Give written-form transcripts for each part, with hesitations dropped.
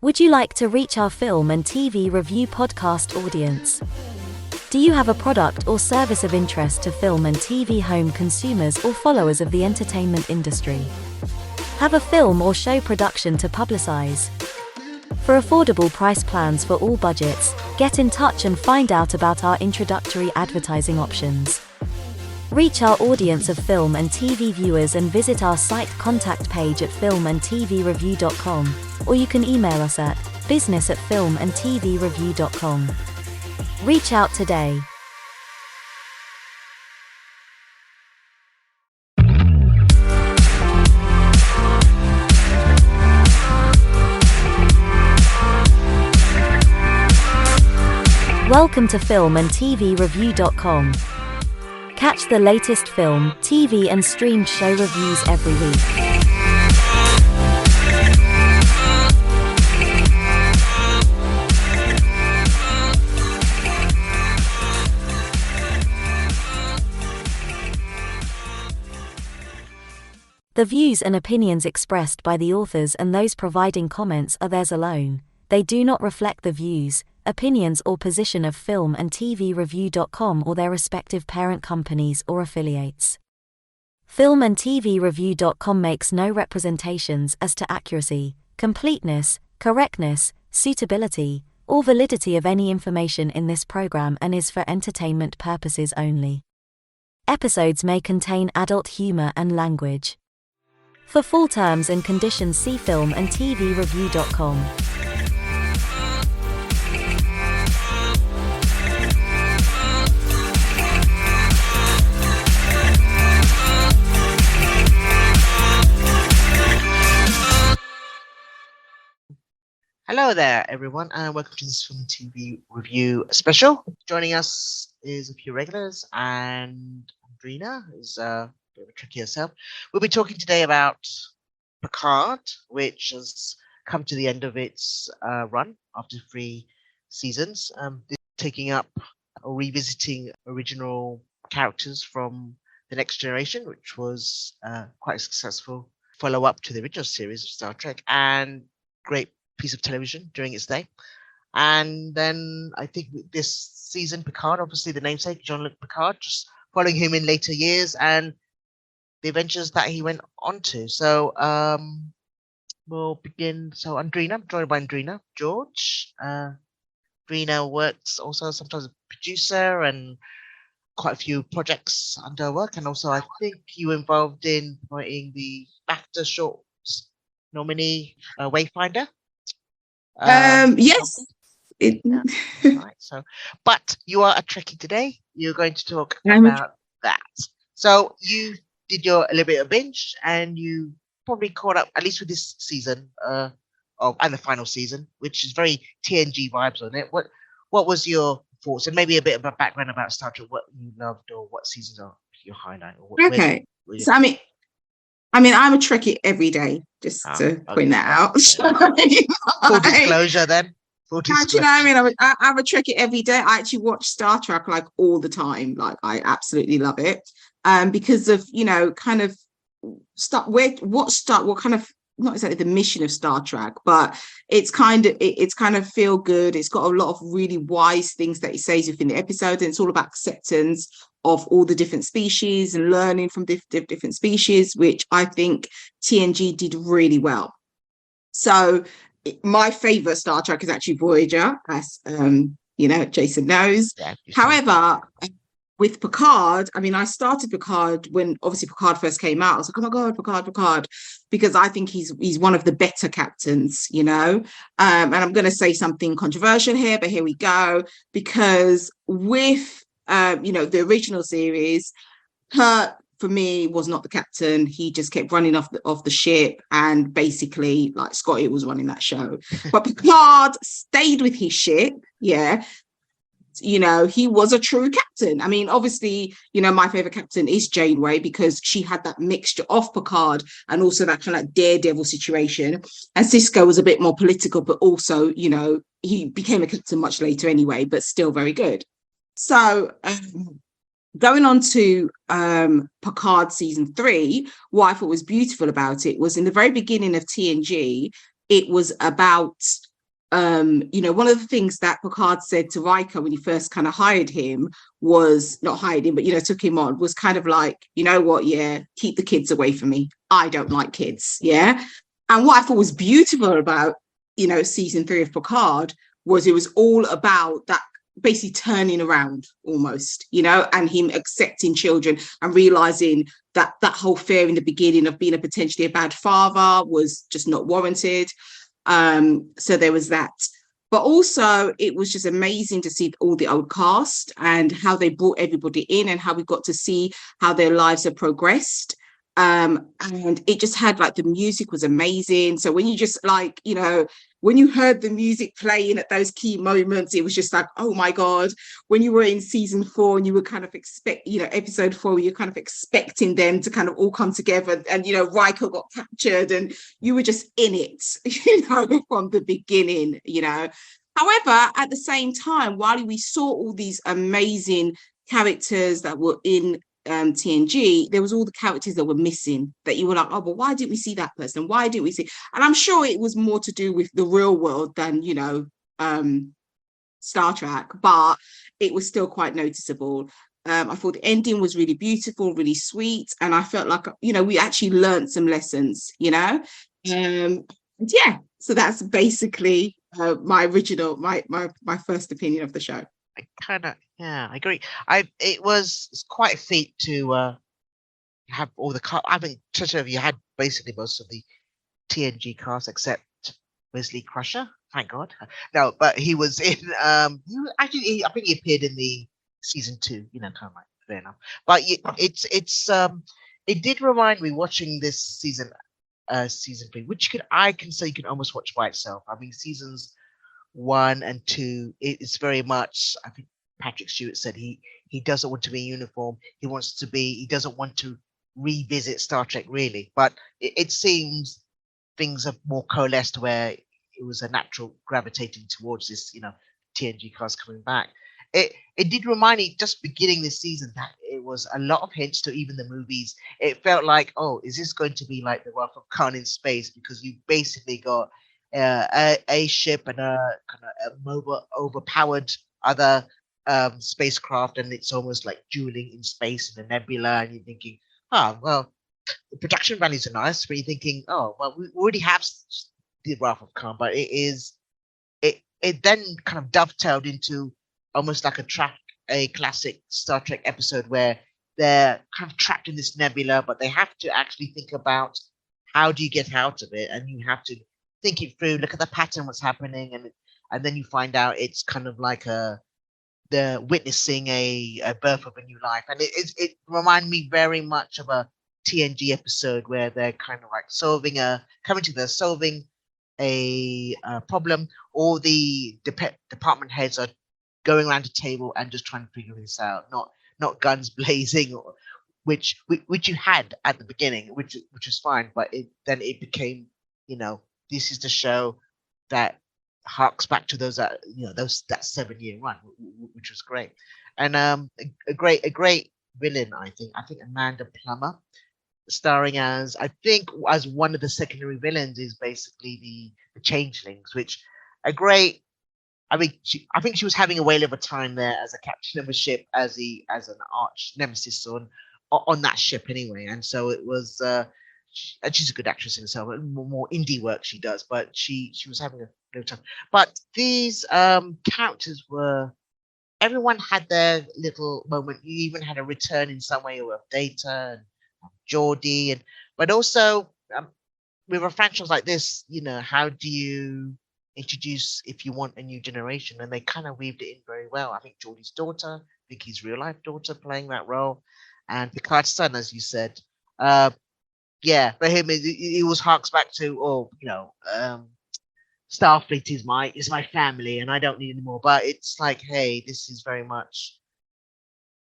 Would you like to reach our film and TV review podcast audience? Do you have a product or service of interest to film and TV home consumers or followers of the entertainment industry? Have a film or show production to publicize? For affordable price plans for all budgets, get in touch and find out about our introductory advertising options. Reach our audience of film and TV viewers and visit our site contact page at filmandtvreview.com, or you can email us at business@filmandtvreview.com. Reach out today. Welcome to filmandtvreview.com. Catch the latest film, TV and streamed show reviews every week. The views and opinions expressed by the authors and those providing comments are theirs alone. They do not reflect the views, opinions or position of filmandtvreview.com or their respective parent companies or affiliates. Filmandtvreview.com makes no representations as to accuracy, completeness, correctness, suitability, or validity of any information in this program and is for entertainment purposes only. Episodes may contain adult humor and language. For full terms and conditions, see filmandtvreview.com. Hello there, everyone, and welcome to this film and TV review special. Joining us is a few regulars, and Andrina is a bit of a tricky herself. We'll be talking today about Picard, which has come to the end of its run after 3 seasons. This taking up or revisiting original characters from The Next Generation, which was quite a successful follow-up to the original series of Star Trek, and great piece of television during its day. And then I think this season, Picard, obviously the namesake, Jean-Luc Picard, just following him in later years and the adventures that he went on to. So we'll begin. So Andrina, I'm joined by Andrina George. Andrina works also sometimes as a producer and quite a few projects under her work. And also I think you were involved in writing the BAFTA Shorts nominee Wayfinder. Yes. Right. So, but you are a Trekkie today. You're going to talk about that. So you did a little bit of binge, and you probably caught up at least with this season and the final season, which is very TNG vibes on it. What was your thoughts, and maybe a bit of a background about Star Trek, what you loved or what seasons are your highlight? Or okay. So I mean, I'm a Trekkie every day, just to point that out. Full disclosure then. Full disclosure. You know what I mean? I'm a Trekkie every day. I actually watch Star Trek like all the time. Like I absolutely love it. Because of, kind of what kind of, not exactly the mission of Star Trek, but it's kind of feel good. It's got a lot of really wise things that it says within the episode, and it's all about acceptance of all the different species and learning from different species, which I think TNG did really well. So my favorite Star Trek is actually Voyager, as Jason knows. Yeah, however, with Picard, I started Picard when obviously Picard first came out. I was like, oh my God, Picard, because I think he's one of the better captains, and I'm going to say something controversial here, but here we go, because with the original series, Kirk for me was not the captain. He just kept running off the ship, and basically like Scotty was running that show. But Picard stayed with his ship. Yeah. He was a true captain. Obviously, my favorite captain is Janeway, because she had that mixture of Picard and also that kind of like daredevil situation. And Sisko was a bit more political, but also, he became a captain much later anyway, but still very good. So going on to Picard season 3, what I thought was beautiful about it was in the very beginning of TNG, it was about one of the things that Picard said to Riker when he first kind of hired him was not hired him, but took him on, was kind of like, you know what, yeah, keep the kids away from me. I don't like kids. Yeah. And what I thought was beautiful about, season 3 of Picard was it was all about that basically turning around almost, and him accepting children and realizing that that whole fear in the beginning of being potentially a bad father was just not warranted. So there was that. But also it was just amazing to see all the old cast and how they brought everybody in and how we got to see how their lives have progressed. And it just had like the music was amazing. So when you just like, when you heard the music playing at those key moments, it was just like, oh my God. When you were in season 4 and you were kind of episode 4, you're kind of expecting them to kind of all come together and, Riker got captured and you were just in it, from the beginning, However, at the same time, while we saw all these amazing characters that were in TNG, there was all the characters that were missing that you were like, oh, but why didn't we see that person? Why didn't we see? And I'm sure it was more to do with the real world than, Star Trek, but it was still quite noticeable. I thought the ending was really beautiful, really sweet. And I felt like, we actually learned some lessons, yeah. So that's basically my first opinion of the show. I agree. It's quite a feat to have all the cast. I mean, you had basically most of the TNG cast except Wesley Crusher. Thank God. No, but he was in. I think he appeared in the season 2. Kind of like fair enough. But it did remind me watching this season 3, which I can say you can almost watch by itself. I mean, seasons 1 and 2, it's very much, I think Patrick Stewart said he doesn't want to be in uniform. He doesn't want to revisit Star Trek really. But it seems things are more coalesced where it was a natural gravitating towards this, TNG cast coming back. It did remind me just beginning this season that it was a lot of hints to even the movies. It felt like, oh, is this going to be like the Wrath of Khan in space? Because you basically got a ship and a kind of a mobile, overpowered other spacecraft, and it's almost like dueling in space in a nebula, and you're thinking, well, the production values are nice, but you're thinking, oh, well, we already have the Wrath of Khan, but it then kind of dovetailed into almost like a classic Star Trek episode where they're kind of trapped in this nebula, but they have to actually think about how do you get out of it, and you have to think it through, look at the pattern, what's happening, and then you find out it's kind of like they're witnessing a birth of a new life, and it reminded me very much of a TNG episode where they're kind of like solving a problem. All the department heads are going around a table and just trying to figure this out, not guns blazing, which you had at the beginning, which was fine, but then it became, this is the show that harks back to those that 7-year run, which was great, and a great villain. I think Amanda Plummer, starring as one of the secondary villains, is basically the Changelings, which a great. I think she was having a whale of a time there as a captain of a ship, as an arch nemesis on that ship anyway, and so it was. And she's a good actress in herself. More indie work she does, but she was having a good time. But these characters everyone had their little moment. You even had a return in some way of Data and Geordie, but also with a franchise like this, how do you introduce if you want a new generation? And they kind of weaved it in very well. I think Geordie's daughter, Vicky's real life daughter, playing that role, and Picard's son, as you said. For him, it was harks back to, Starfleet is my family, and I don't need any more. But it's like, hey, this is very much.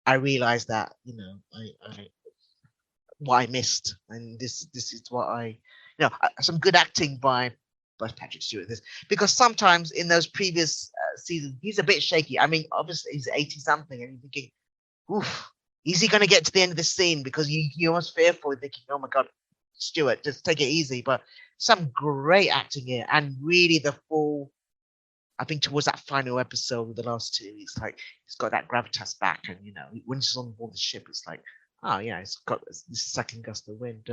I realized that, what I missed, and this is what some good acting by Patrick Stewart. Because sometimes in those previous seasons, he's a bit shaky. I mean, obviously he's 80 something, and you're thinking, oof, is he going to get to the end of the scene? Because you're almost fearful, thinking, oh my God, Stewart, just take it easy. But some great acting here, and really the full I think towards that final episode of the last two, it's like he's got that gravitas back, and when he's on board the ship, it's like, oh yeah, it's got this second gust of wind.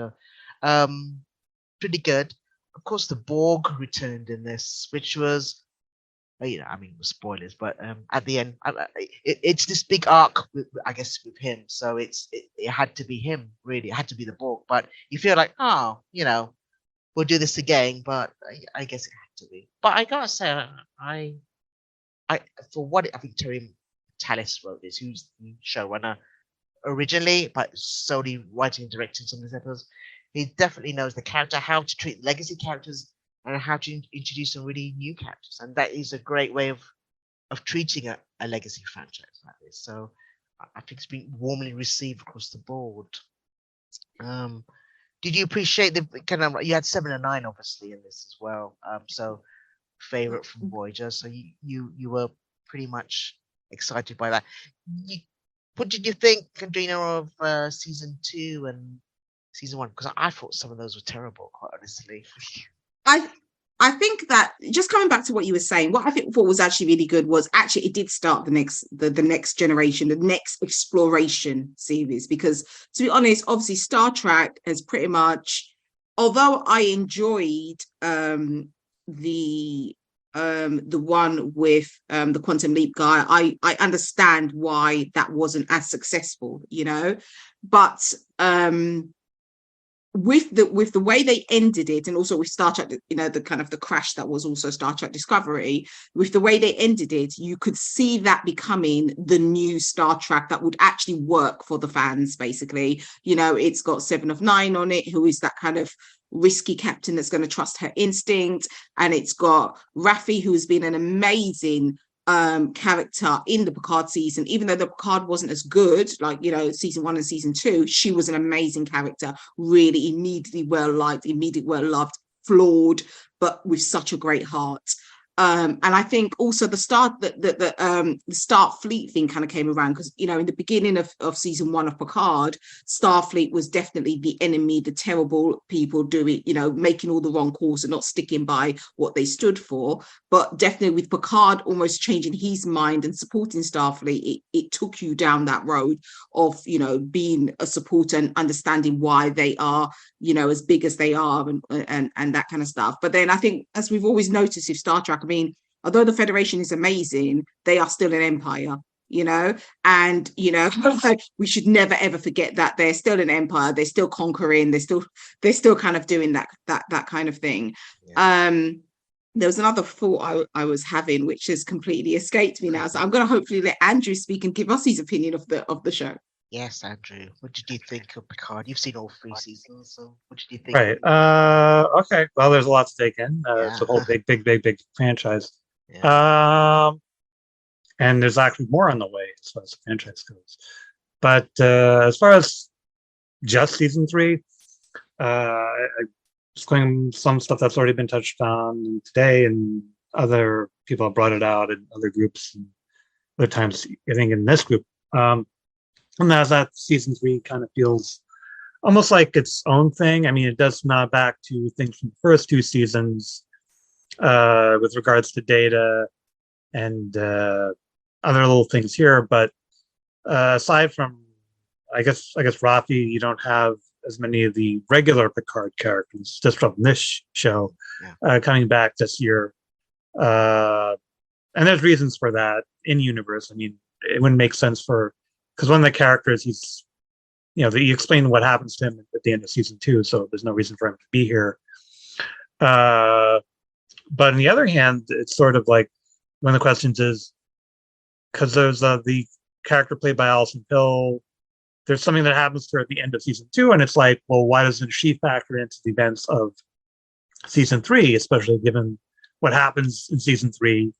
Pretty good. Of course, the Borg returned in this, which was, spoilers, but at the end, it's this big arc, I guess, with him. So it had to be him, really. It had to be the Borg. But you feel like, we'll do this again. But I guess it had to be. But I gotta say, I for what I think Terry Tallis wrote this, who's the showrunner originally, but solely writing and directing some of these episodes. He definitely knows the character, how to treat legacy characters, and how to introduce some really new characters. And that is a great way of treating a legacy franchise like this. So I think it's been warmly received across the board. Did you appreciate the kind of, you had 7 and 9 obviously in this as well. So favorite from Voyager. So you were pretty much excited by that. What did you think, Andrina, of season 2 and season 1? Because I thought some of those were terrible, quite honestly. I think that, just coming back to what you were saying, what I thought was actually really good was actually it did start the next generation, the next exploration series. Because to be honest, obviously Star Trek has pretty much, although I enjoyed the one with the Quantum Leap guy, I understand why that wasn't as successful, but with the way they ended it, and also with Star Trek, the kind of the crash that was also Star Trek Discovery, with the way they ended it, you could see that becoming the new Star Trek that would actually work for the fans. Basically, it's got 7 of 9 on it, who is that kind of risky captain that's going to trust her instinct, and it's got Raffi, who has been an amazing character in the Picard season. Even though the Picard wasn't as good, like season 1 and season 2, she was an amazing character, really immediately well liked, immediately well loved, flawed, but with such a great heart. And I think also the Starfleet thing kind of came around because, in the beginning of season 1 of Picard, Starfleet was definitely the enemy, the terrible people doing, making all the wrong calls and not sticking by what they stood for. But definitely with Picard almost changing his mind and supporting Starfleet, it took you down that road of, being a supporter and understanding why they are, as big as they are and that kind of stuff. But then I think, as we've always noticed with Star Trek, I mean, although the Federation is amazing, they are still an empire, and, we should never, ever forget that they're still an empire. They're still conquering. They're still kind of doing that kind of thing. Yeah. There was another thought I was having, which has completely escaped me now. So I'm going to hopefully let Andrew speak and give us his opinion of the show. Yes, Andrew. What did you think of Picard? You've seen all 3 seasons, so what did you think? Right. Okay. Well, there's a lot to take in. It's a whole big franchise. Yeah. And there's actually more on the way as far as the franchise goes. But as far as just season 3, just going some stuff that's already been touched on today, and other people have brought it out in other groups and other times, I think, in this group. And that's that season 3 kind of feels almost like its own thing. I mean, it does nod back to things from the first 2 seasons with regards to data and other little things here. But aside from, I guess Rafi, you don't have as many of the regular Picard characters just from this show coming back this year. And there's reasons for that in universe. I mean, it wouldn't make sense because one of the characters, he's, you explain what happens to him at the end of season 2, so there's no reason for him to be here. But on the other hand, it's sort of like one of the questions is, because there's the character played by Alison Pill, there's something that happens to her at the end of season 2, and it's like, well, why doesn't she factor into the events of season 3, especially given what happens in season 3?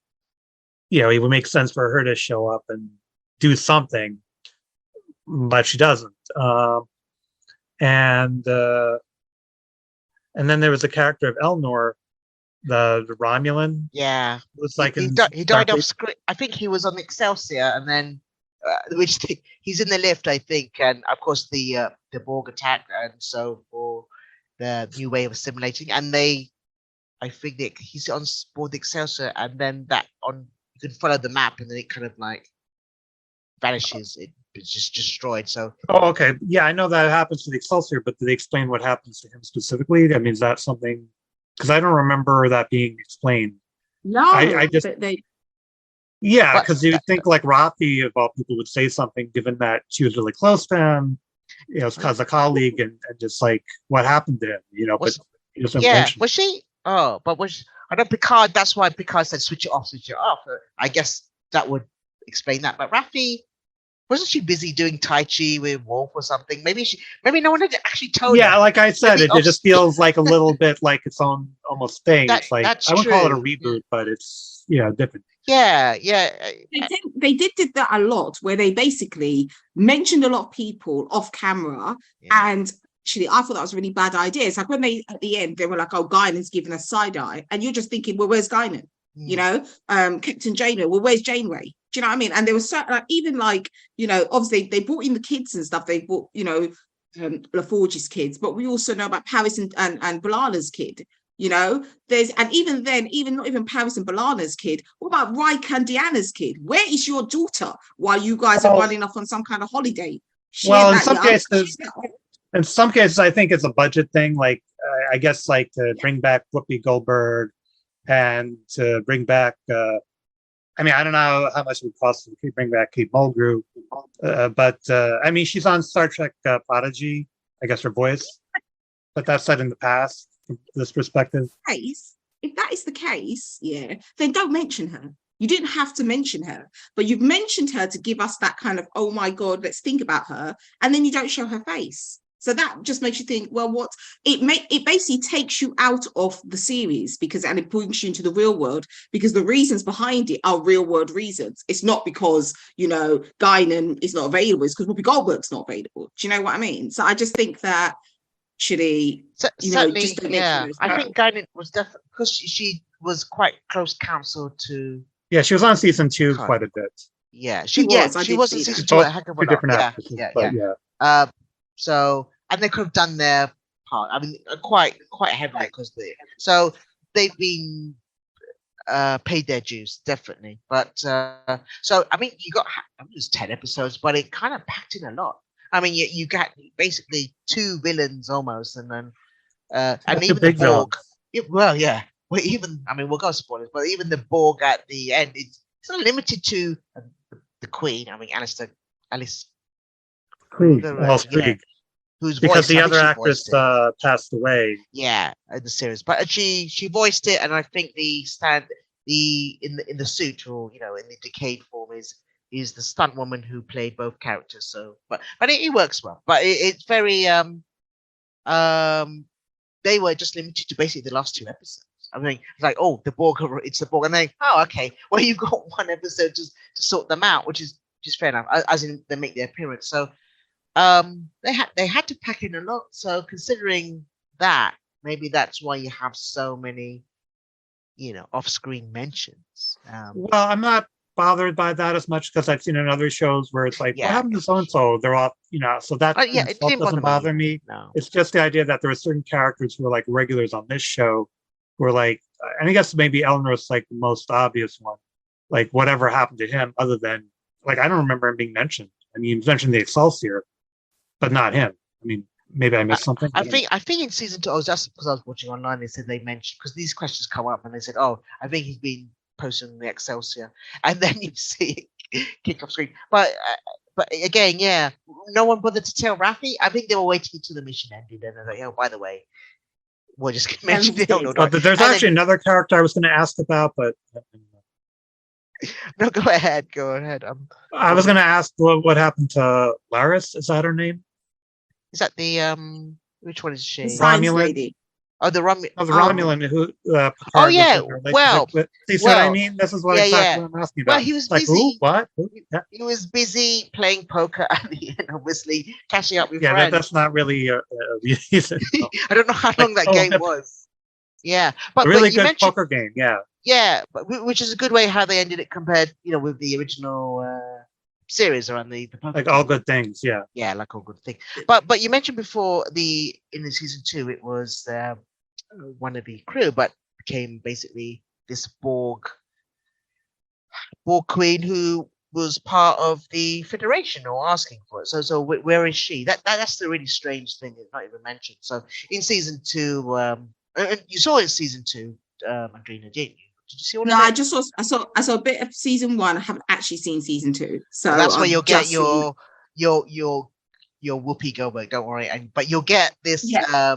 It would make sense for her to show up and do something, but she doesn't. And then there was the character of Elnor, the Romulan. Yeah, it was like he died off screen. I think he was on Excelsior, and then he's in the lift, I think, and of course the Borg attacked, and so for the new way of assimilating, and I think he's on board the Excelsior, and then that you can follow the map, and then it kind of like vanishes. It's just destroyed. So Oh, okay. Yeah, I know that happens to the Excelsior, but do they explain what happens to him specifically? I mean, is that something? Because I don't remember that being explained. No, I just they yeah, but because you would think like Rafi of all people would say something, given that she was really close to him, you know, as a colleague, and just like what happened to him, you know, but was he doesn't yeah, mention. was she? Oh, but was I know Picard. That's why Picard said switch it off, switch it off. I guess that would explain that. But Raffi, wasn't she busy doing Tai Chi with Wolf or something? Maybe no one had actually told Yeah, her. like I said, Maybe it just feels like a little bit like its own almost thing. It's like that's I wouldn't call it a true. reboot, but it's different. Yeah. they did that a lot, where they basically mentioned a lot of people off camera, Yeah. and actually I thought that was a really bad idea. It's like when they at the end they were like, "Oh, Guinan's giving us side eye," and you're just thinking, "Well, where's Guinan?" You know, Captain Janeway. Well, where's Janeway? Do you know what I mean? And there was certain, like, even like, you know, obviously they brought in the kids and stuff. They brought, you know, LaForge's kids, but we also know about Paris and Balana's kid. You know, there's, and even then, even not even Paris and Balana's kid. What about Raik and Deanna's kid? Where is your daughter while you guys are running off on some kind of holiday? Well, in some cases, I think it's a budget thing. Like I guess, like to bring back Whoopi Goldberg and to bring back. I mean, I don't know how much it would cost to bring back Kate Mulgrew, but I mean, she's on Star Trek Prodigy. I guess her voice, but that's set in the past from this perspective. If that is the case, yeah, then don't mention her. You didn't have to mention her, but you've mentioned her to give us that kind of, oh my God, let's think about her, and then you don't show her face. So that just makes you think, well, what it basically takes you out of the series, and it brings you into the real world, because the reasons behind it are real world reasons. It's not because, you know, Guinan is not available, it's because Whoopi Goldberg's not available. Do you know what I mean? So I just think that actually, you know, just yeah. I think Guinan was definitely, because she was quite close counsel to. Yeah, she was on season 2 quite a bit. Yeah, she was in season 2 a heck of a lot. Different actresses, yeah. So, and they could have done their part. I mean, quite heavily, because so they've been paid their dues, definitely. But so I mean, you got, it was 10 episodes, but it kind of packed in a lot. I mean, you got basically 2 villains almost, and then and even the Borg. Well, even, I mean, we'll go spoilers, but even the Borg at the end, it's not limited to the Queen. I mean, Alice Krieg. Whose because voice, the other actress passed away. Yeah, in the series, but she voiced it, and I think in the suit, or you know, in the decayed form, is the stunt woman who played both characters. So, but it works well. But it's very they were just limited to basically the last 2 episodes. I mean, it's like, oh, the Borg, it's the Borg, and then, oh, okay, well, you've got 1 episode to sort them out, which is fair enough, as in they make their appearance. So they had to pack in a lot. So considering that, maybe that's why you have so many, you know, off-screen mentions. Well, I'm not bothered by that as much, because I've seen in other shows where it's like, what happened to so and so? They're off, you know. So that it doesn't bother me. No. It's just the idea that there are certain characters who are like regulars on this show, who are like, and I guess maybe Eleanor's like the most obvious one. Like, whatever happened to him, other than, like, I don't remember him being mentioned. I mean, he was mentioned the Excelsior, but not him. I mean, maybe I missed something. I think in season 2, just because I was watching online, they said they mentioned, because these questions come up, and they said, oh, I think he's been posting the Excelsior, and then you see it kick off screen. But again, yeah, no one bothered to tell Raffi. I think they were waiting until the mission ended, and they're like, oh, by the way, we'll just mention it. There's actually another character I was going to ask about, but no, go ahead. I was going to ask what happened to Laris. Is that her name? Is that the which one is she? Romulan lady. Oh, the Romulan who Picard oh yeah, well, see what I mean? This is what exactly I'm asking about. Well, he was like, busy. Who? What? Who? Yeah. He was busy playing poker at the end, obviously catching up with friends. Yeah, that's not really a reason. I don't know how long that game was. Yeah, but a really good poker game. Yeah. Yeah, but which is a good way how they ended it compared, you know, with the original series around the poker like game. All Good Things. Yeah. Yeah, like All Good Things. But you mentioned before in the season 2 it was one of the crew, but became basically this Borg Borg Queen who was part of the Federation or asking for it. So where is she? That's the really strange thing. It's not even mentioned. So in season 2, and you saw it in season 2, Andrina, didn't you? Did you see all No, of it? I saw a bit of season 1. I haven't actually seen season 2, so Well, that's where I've you'll get just seen. your Whoopi Goldberg. Don't worry, but you'll get this Yeah.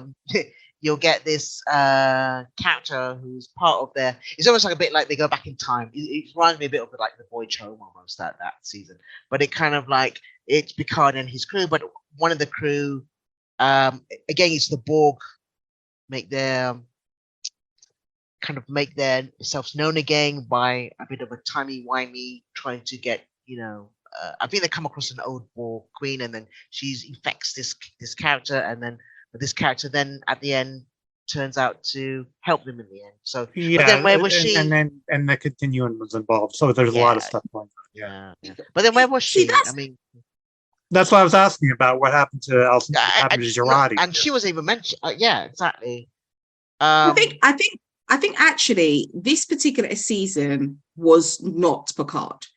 you'll get this character who's part of their. It's almost like a bit like they go back in time. It reminds me a bit of like the Voyage Home almost that season, but it kind of like it's Picard and his crew, but one of the crew, again, it's the Borg make their make themselves known again by a bit of a timey-wimey trying to get, I think they come across an old Borg queen and then she infects this character, and then but this character then at the end turns out to help them in the end. So Yeah, but then where was she? And then the continuum was involved. So there's a lot of stuff going on. Yeah. But then where was she? That's, I mean, that's what I was asking about. What happened to Alison? What I- happened I- to Girardi? and she wasn't even mentioned. Yeah, exactly. I think actually this particular season was not Picard.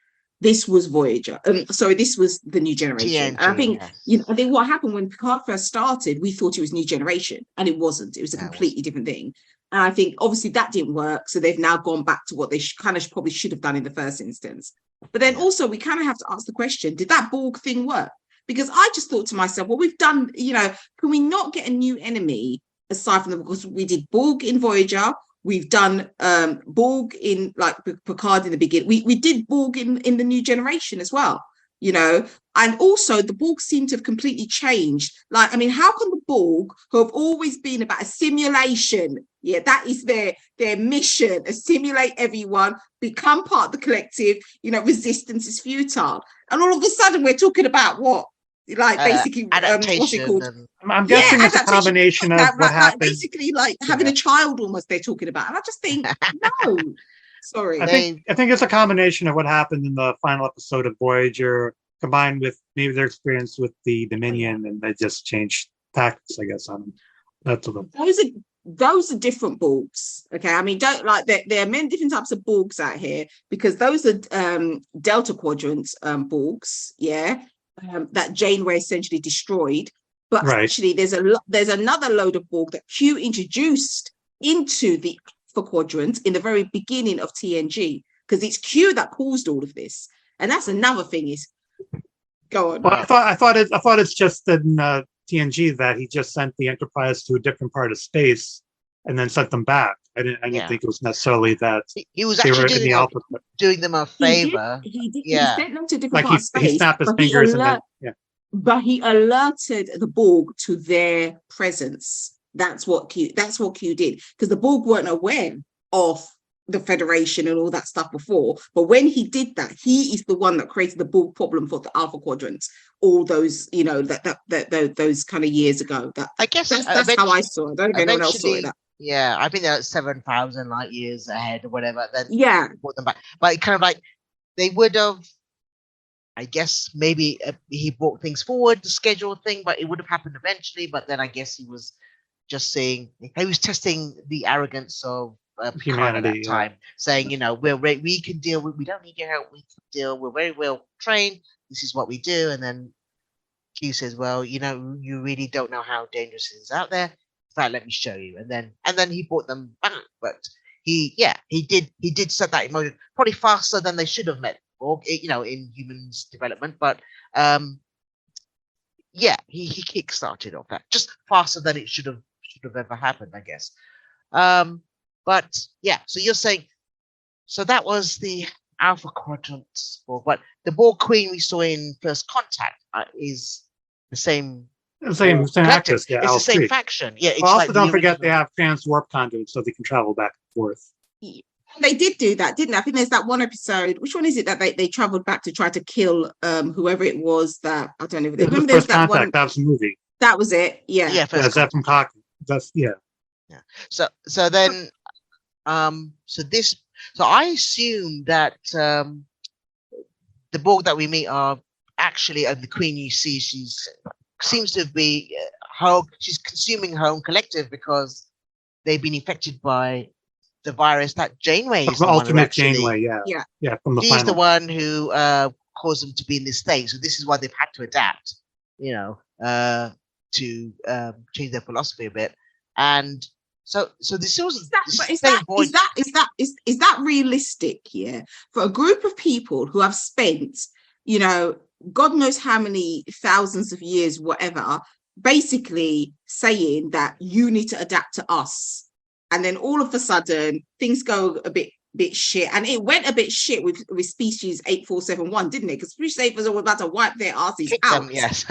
This was Voyager. Sorry, this was the New Generation. TNG, And I think yes. I think what happened when Picard first started, we thought it was New Generation, and it wasn't. It was a No, it completely different thing. And I think obviously that didn't work, so they've now gone back to what they kind of probably should have done in the first instance. But then also we kind of have to ask the question: did that Borg thing work? Because I just thought to myself, well, we've done. Can we not get a new enemy aside from because we did Borg in Voyager? We've done Borg in like Picard in the beginning. We did Borg in the New Generation as well, and also the Borg seem to have completely changed. Like, I mean, how can the Borg, who have always been about a simulation, that is their mission, assimilate everyone, become part of the collective, resistance is futile. And all of a sudden we're talking about what? Like basically what's it called? I'm guessing it's a combination of what happened. Basically, like having a child almost they're talking about. And I just think, no. Sorry. I think it's a combination of what happened in the final episode of Voyager, combined with maybe their experience with the Dominion, and they just changed tactics, I guess, on them. That's what those are different Borgs. Okay. I mean, don't like there are many different types of Borgs out here, because those are Delta Quadrant Borgs, that Janeway essentially destroyed. But actually, there's another load of Borg that Q introduced into the Alpha Quadrant in the very beginning of TNG, because it's Q that caused all of this, and that's another thing. Is go on. Well, I thought it's just in TNG that he just sent the Enterprise to a different part of space and then sent them back. I didn't think it was necessarily that he was actually doing them a favor. He sent them to different like parts of space. He snapped his fingers but he alerted the Borg to their presence. That's what Q did, because the Borg weren't aware of the Federation and all that stuff before. But when he did that, he is the one that created the Borg problem for the Alpha Quadrants. All those, those kind of years ago. I guess that's how I saw it. I don't know if anyone else saw it. Yeah, I think they're 7,000 light years ahead or whatever. Then brought them back, but it kind of like they would have. I guess maybe he brought things forward, the schedule thing, but it would have happened eventually. But then I guess he was just saying he was testing the arrogance of Picard at that time, saying, we can deal with, we don't need your help, we can deal, we're very well trained, this is what we do. And then Q says, well, you really don't know how dangerous it is out there. In fact, let me show you. And then he brought them back, but he did set that in motion probably faster than they should have met. Or in humans development, but he kick-started off that just faster than it should have ever happened, I guess. But so you're saying, so that was the Alpha Quadrant Borg, but the Borg Queen we saw in First Contact is the same. The same actress, it's the same faction. Yeah. It's also, don't forget they have trans warp conduits, so they can travel back and forth. They did do that, didn't they? I think there's that one episode. Which one is it that they traveled back to try to kill whoever it was that I don't know. Remember there's that Contact, one. That was the movie. That was it. Yeah. Yeah. That's that from Cockney. That's Yeah. So then, so I assume that the Borg that we meet are actually the Queen. You see, seems to be she's consuming her own collective because they've been infected by the virus that Janeway is From the one who Ultimate actually. Janeway, Yeah. yeah, from the She's final. the one who caused them to be in this state. So this is why they've had to adapt, to change their philosophy a bit. And so this was is that realistic? Yeah, for a group of people who have spent, God knows how many thousands of years, whatever, basically saying that you need to adapt to us, and then all of a sudden things go a bit shit, and it went a bit shit with species 8471, didn't it? Because species 847 was about to wipe their asses out. Them, yes.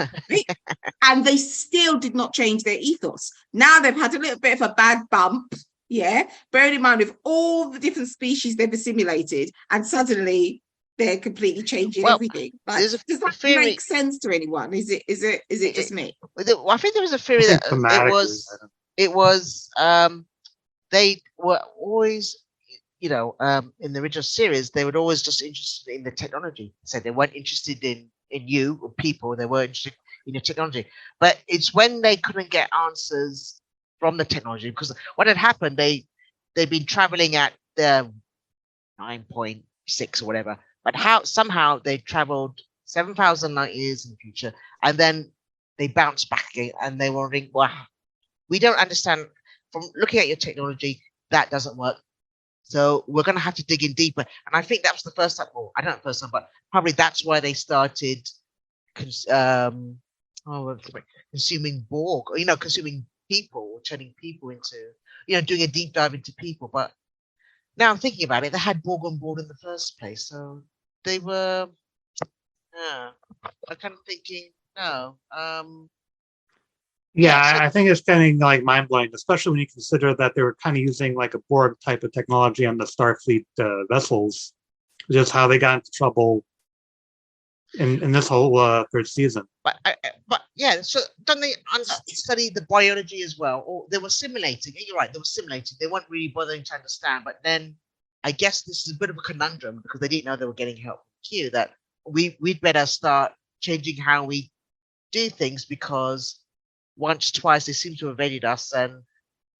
And they still did not change their ethos. Now they've had a little bit of a bad bump, yeah, bearing in mind with all the different species they've assimilated, and suddenly they're completely changing everything. Like, does that make sense to anyone? Is it just me? I think there was a theory that it was they were always, in the original series, they were always just interested in the technology. So they weren't interested in you or people. They were interested in your technology. But it's when they couldn't get answers from the technology, because what had happened, they'd been traveling at the 9.6 or whatever, but somehow they traveled 7,000 light years in the future, and then they bounced back again, and they were wondering, well, we don't understand from looking at your technology, that doesn't work. So we're going to have to dig in deeper. And I think that was the first time, I don't know the first time, but probably that's why they started consuming Borg, consuming people, turning people into, doing a deep dive into people. But now I'm thinking about it, they had Borg on board in the first place. So they were, I'm kind of thinking, no. I think it's kind of like mind-blowing, especially when you consider that they were kind of using like a Borg type of technology on the Starfleet vessels, just how they got into trouble in this whole third season. But so don't they study the biology as well? Or they were simulating? You're right, they were simulating. They weren't really bothering to understand. But then I guess this is a bit of a conundrum, because they didn't know they were getting help from Q, that we'd better start changing how we do things, because once, twice, they seem to have evaded us, and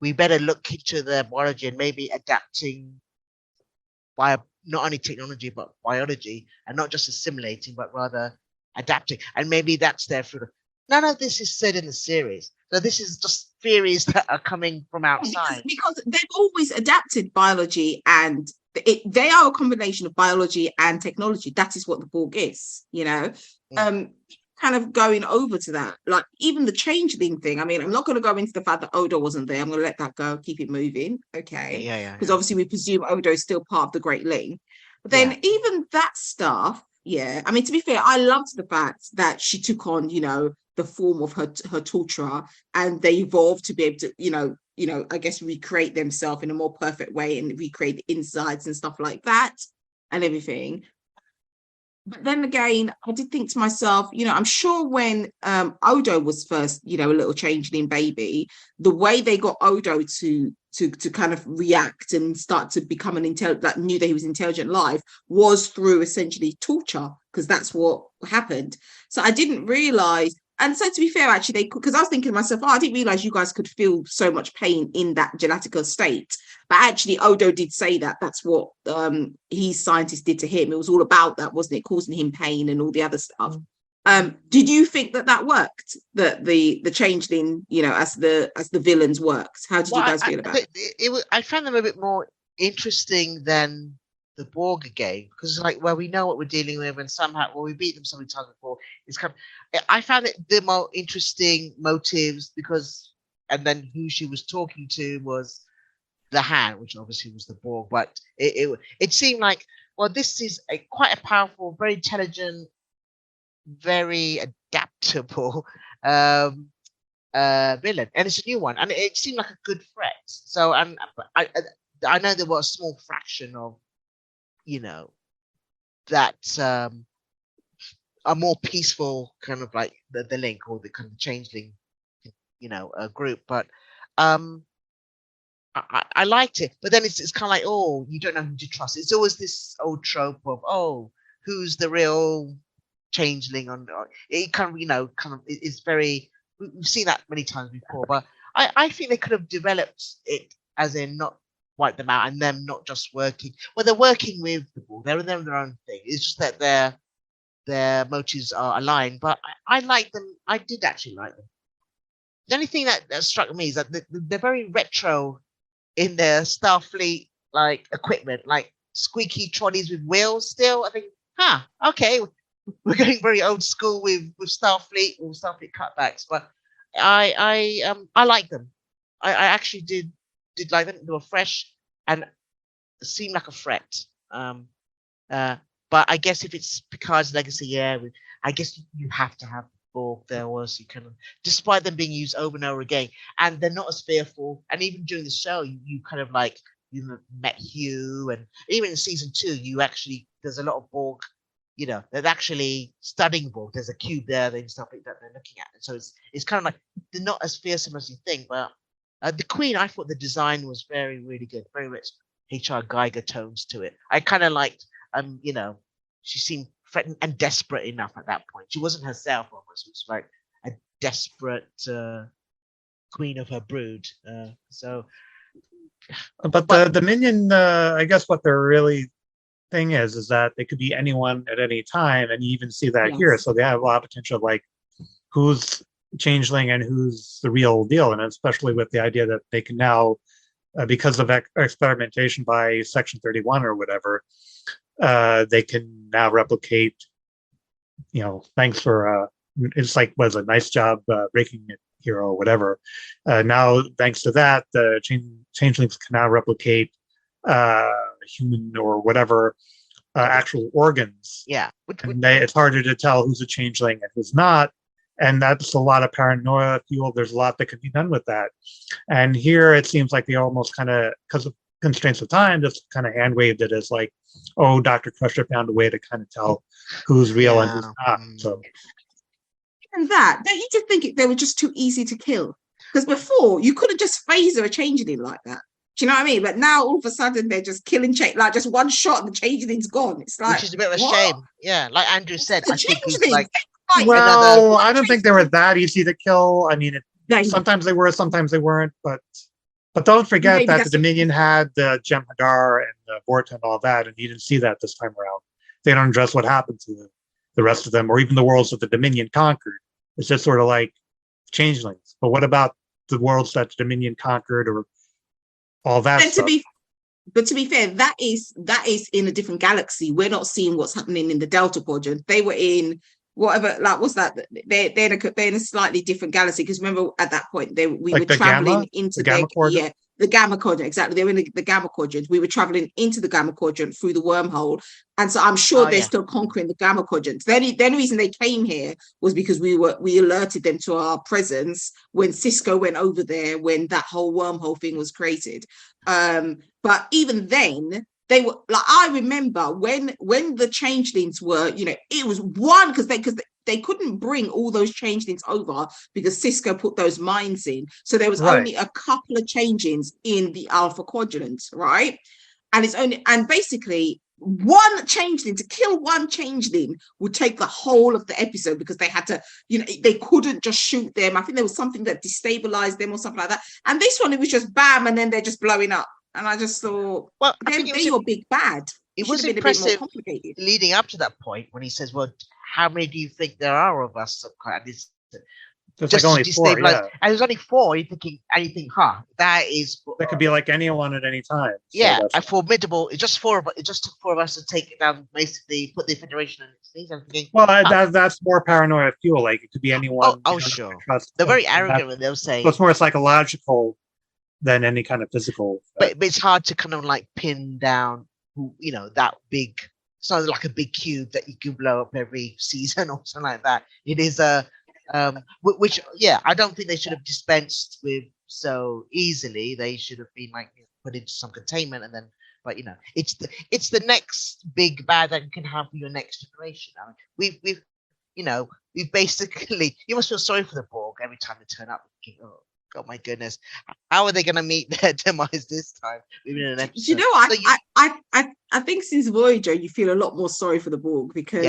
we better look into their biology and maybe adapting by not only technology but biology, and not just assimilating but rather adapting. And maybe that's their fruit. None of this is said in the series, so this is just theories that are coming from outside. Because they've always adapted biology, and they are a combination of biology and technology. That is what the Borg is, kind of going over to that, like even the changeling thing. I mean, I'm not going to go into the fact that Odo wasn't there. I'm going to let that go, keep it moving. Okay. Because obviously we presume Odo is still part of the Great Ling. But then even that stuff, I mean, to be fair, I loved the fact that she took on, the form of her torturer, and they evolved to be able to, I guess recreate themselves in a more perfect way and recreate the insides and stuff like that and everything. But then again, I did think to myself, I'm sure when Odo was first, a little changeling baby, the way they got Odo to kind of react and start to become that knew that he was intelligent life was through essentially torture, because that's what happened. So I didn't realize. And so to be fair, actually, because I was thinking to myself, I didn't realize you guys could feel so much pain in that gelatical state. But actually, Odo did say that that's what his scientists did to him. It was all about that, wasn't it? Causing him pain and all the other stuff. Did you think that worked? That the changeling, as the villains worked? How did you guys feel about it? I found them a bit more interesting than the Borg again, because it's like, well, we know what we're dealing with, and somehow, we beat them so many times before. It's kind of, I found it the more interesting motives, because, and then who she was talking to was the Hand, which obviously was the Borg, but it seemed like, well, this is quite a powerful, very intelligent, very adaptable villain, and it's a new one, and it seemed like a good threat. So, and I know there was a small fraction of, that a more peaceful kind of like the Link, or the kind of changeling, group, but I liked it. But then it's kind of like, you don't know who to trust. It's always this old trope of, who's the real changeling on it. Kind of it's very, we've seen that many times before. But I think they could have developed it as in not wipe them out, and them not just working. Well, they're working with the Borg. They're their own thing. It's just that their motives are aligned. But I like them. I did actually like them. The only thing that struck me is that they're very retro in their Starfleet like equipment, like squeaky trolleys with wheels. Still, I think, okay, we're going very old school with Starfleet or Starfleet cutbacks. But I like them. I actually did like them. They were fresh and seemed like a threat. But I guess if it's Picard's legacy, I guess you have to have Borg there, was you kind of, despite them being used over and over again, and they're not as fearful. And even during the show, you kind of like you met Hugh, and even in season 2, there's a lot of Borg. They're actually studying Borg. There's a cube there, and stuff like that they're looking at. And so it's kind of like they're not as fearsome as you think. But the Queen, I thought the design was really good, very much H.R. Geiger tones to it. I kind of liked, she seemed threatened and desperate enough at that point. She wasn't herself almost. It was like a desperate queen of her brood. But the Dominion, I guess what their really thing is that they could be anyone at any time, and you even see that here. So they have a lot of potential of like who's changeling and who's the real deal, and especially with the idea that they can now, because of experimentation by Section 31 or whatever, they can now replicate. Thanks for it's like was a nice job breaking it here or whatever. Now, thanks to that, the changelings can now replicate human or whatever actual organs. Yeah, and it's harder to tell who's a changeling and who's not. And that's a lot of paranoia fuel. There's a lot that can be done with that. And here it seems like they almost kind of, because of constraints of time, just kind of hand waved it as like, oh, Dr. Crusher found a way to kind of tell who's real and who's not. So, and that, don't you just think they were just too easy to kill? Because before you could have just phaser a changeling like that. Do you know what I mean? But now all of a sudden they're just killing like just one shot and the changeling's gone. It's like, which is a bit of a shame. Yeah, like Andrew said, I think he's like. Well, I don't think they were that easy to kill. I mean, sometimes they were, sometimes they weren't. But don't forget that the Dominion had the Jem'Hadar and the Vorta and all that, and you didn't see that this time around. They don't address what happened to the rest of them, or even the worlds that the Dominion conquered. It's just sort of like changelings. But what about the worlds that the Dominion conquered, or all that stuff? But to be fair, that is in a different galaxy. We're not seeing what's happening in the Delta Quadrant. They were in whatever, like, what's that? They're in a slightly different galaxy, because remember at that point we were traveling into the Gamma Quadrant. Exactly, they were in the Gamma Quadrant. We were traveling into the Gamma Quadrant through the wormhole, and so I'm sure they're still conquering the Gamma Quadrant. The only reason they came here was because we alerted them to our presence when Cisco went over there, when that whole wormhole thing was created. But even then, they were like, I remember when the changelings were, it was one, because they couldn't bring all those changelings over because Cisco put those mines in. So there was only a couple of changelings in the Alpha Quadrant, right? And basically one changeling, to kill one changeling would take the whole of the episode, because they had to, they couldn't just shoot them. I think there was something that destabilized them or something like that. And this one, it was just bam, and then they're just blowing up. And I just thought, well, they're your big bad. It was impressive leading up to that point when he says, well, how many do you think there are of us? There's like only 4, yeah. And there's only 4. You're thinking, that is... That could be like anyone at any time. Yeah, so formidable. It just took 4 of us to take it down, basically put the Federation in its knees. Thinking, that's more paranoia fuel. Like, it could be anyone. Sure. They're very arrogant when they're saying... So it's more psychological than any kind of physical. But it's hard to kind of like pin down who, that big... It's not like a big cube that you can blow up every season or something like that. It is a... which I don't think they should have dispensed with so easily. They should have been like put into some containment, and then, but it's the next big bad that you can have for your next generation. I mean, we've basically, you must feel sorry for the Borg every time they turn up. Thinking, oh my goodness, how are they going to meet their demise this time? I think since Voyager, you feel a lot more sorry for the Borg, because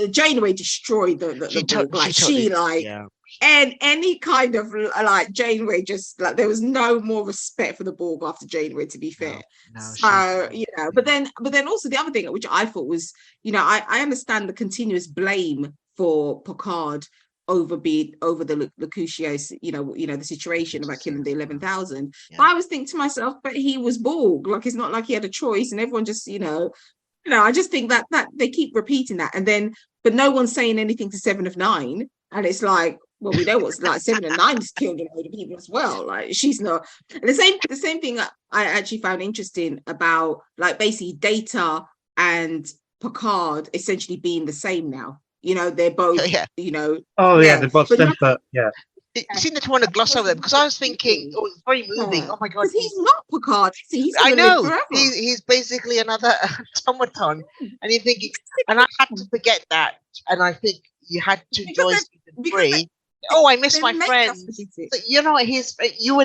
Janeway destroyed the Borg. and any kind of like Janeway, just like there was no more respect for the Borg after Janeway, to be fair. No, So but then also the other thing which I thought was, I understand the continuous blame for Picard over the Mercutio's, the situation about killing the 11,000. Yeah. But I was thinking to myself, but he was Borg. Like, it's not like he had a choice, and everyone just, I just think that they keep repeating that, and then but no one's saying anything to Seven of Nine, and it's like, well, we know what's like. Seven of Nine has killed a load of people as well. Like, she's not. And the same thing I actually found interesting about, like, basically Data and Picard essentially being the same now. They're both. They're both sent. You seem to want to gloss over that, because I was thinking, it's very moving. Oh my God, he's not Picard. He's I know live forever. he's basically another automaton, and you're thinking, and I had to forget that, and I think you had to join season 3. Oh, I miss my friends. But you weren't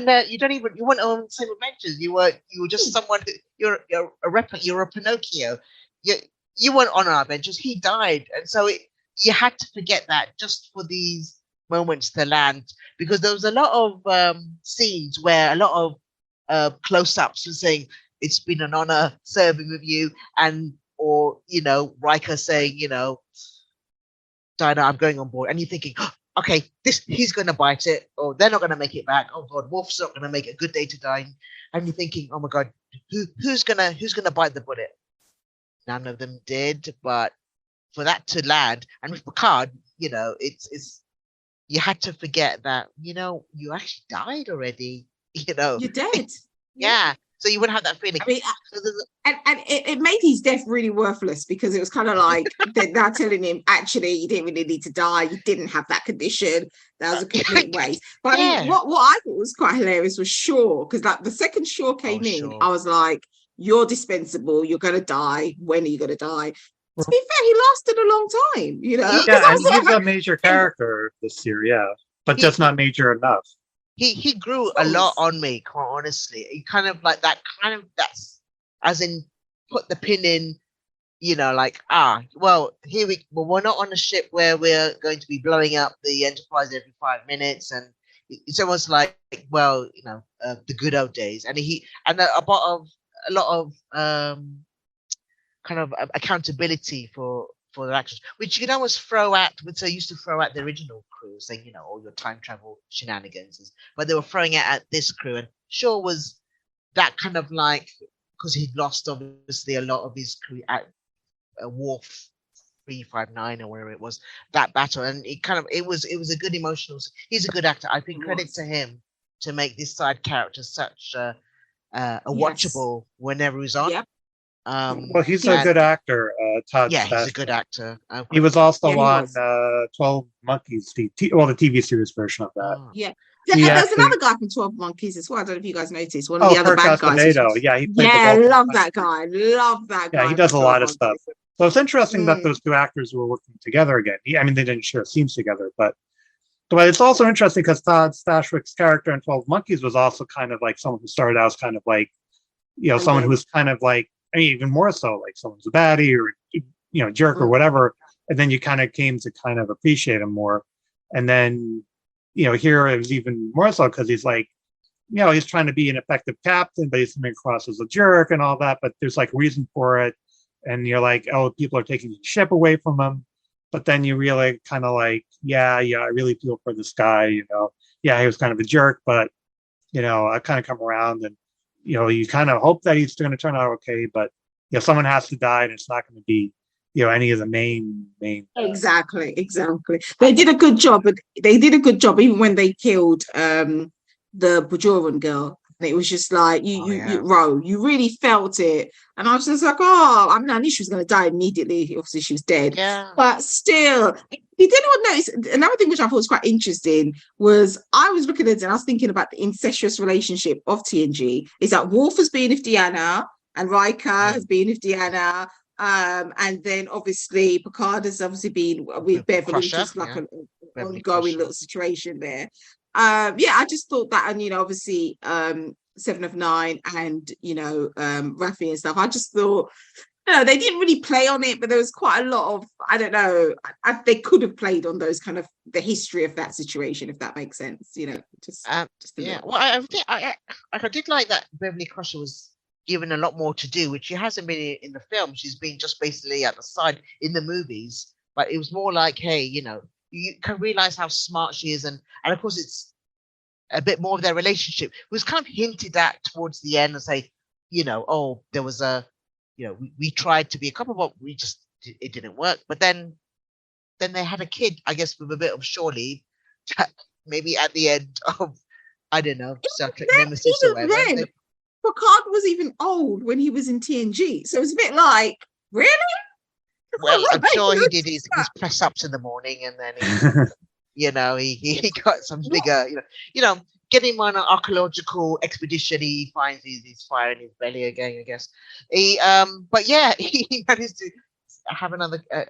on the same adventures. You were just someone. You're a Pinocchio. You weren't on our adventures. He died, and so you had to forget that just for these moments to land, because there was a lot of scenes where a lot of close-ups were saying, "It's been an honor serving with you," or Riker saying, "Diana, I'm going on board," and you're thinking, okay, he's going to bite it, or they're not going to make it back. Oh God, Worf's not going to make it a good day to die. And you're thinking, oh my God, who's gonna bite the bullet? None of them did, but for that to land, and with Picard, it's you had to forget that, you actually died already. You're dead. Yeah. So you wouldn't have that feeling. I mean, and it made his death really worthless, because it was kind of like they're now telling him, actually, you didn't really need to die. You didn't have that condition. That was a complete waste. But I mean, what I thought was quite hilarious was Shaw, because like the second Shaw came in, I was like, you're dispensable. You're going to die. When are you going to die? To be fair, he lasted a long time, Yeah, and he's a major character this year, but just not major enough. He grew a lot on me, quite honestly. He kind of like that's as in put the pin in, like, well, we're not on a ship where we're going to be blowing up the Enterprise every 5 minutes, and it's almost like, well, the good old days, and a lot of kind of accountability for the actors, which you can almost throw at, which they used to throw at the original crew, saying, all your time travel shenanigans, but they were throwing it at this crew. And Shaw was that kind of like, because he'd lost obviously a lot of his crew at Wharf 359 or whatever it was, that battle, and it was a good emotional. He's a good actor. I think credit to him to make this side character such watchable whenever he's on. Yep. Well, he's a good actor, Todd. Yeah, he's a good actor. He was also on 12 Monkeys, the TV series version of that. Yeah. There's another guy from 12 Monkeys as well. I don't know if you guys noticed. One of the other bad guys. Yeah, he played I love that guy. Love that guy. Yeah, he does a lot of stuff. So it's interesting that those two actors were working together again. They didn't share scenes together, but it's also interesting because Todd Stashwick's character in 12 Monkeys was also kind of like someone who started out as kind of like, someone who was kind of like, even more so, like someone's a baddie or jerk or whatever, and then you kind of came to kind of appreciate him more. And then here it was even more so because he's like, he's trying to be an effective captain, but he's coming across as a jerk and all that. But there's like reason for it, and you're like, oh, people are taking the ship away from him. But then you really kind of like, I really feel for this guy. He was kind of a jerk, but I kind of come around, and you kind of hope that he's going to turn out okay, but someone has to die, and it's not going to be any of the main. Exactly. They did a good job, but they did a good job even when they killed the Bajoran girl. And it was just like you really felt it, and I was just like, I knew she was going to die immediately. Obviously, she was dead. Yeah. But still, did anyone notice? Another thing which I thought was quite interesting was I was looking at it and I was thinking about the incestuous relationship of TNG. Is that Worf has been with Deanna and Riker has been with Deanna, and then obviously Picard has obviously been with Beverly, just like an ongoing little situation there. I just thought that, and obviously 7 of 9 and Raffi and stuff. I just thought No, they didn't really play on it, but there was quite a lot of, I don't know, they could have played on those kind of the history of that situation, if that makes sense, just a Yeah. little. Well, I think I did like that Beverly Crusher was given a lot more to do, which she hasn't been in the film. She's been just basically at the side in the movies, but it was more like, hey, you can realize how smart she is, and of course it's a bit more of their relationship. It was kind of hinted at towards the end and say, oh, there was we tried to be a couple, but it didn't work. But then they had a kid, I guess, with a bit of shore leave, maybe at the end of, I don't know, Nemesis or whatever. Then Picard was even old when he was in TNG, so it was a bit like, really? Well, I'm sure he did his press ups in the morning, and then he got some bigger, getting him on an archaeological expedition. He finds his fire in his belly again, I guess. But yeah, he managed to have another kid.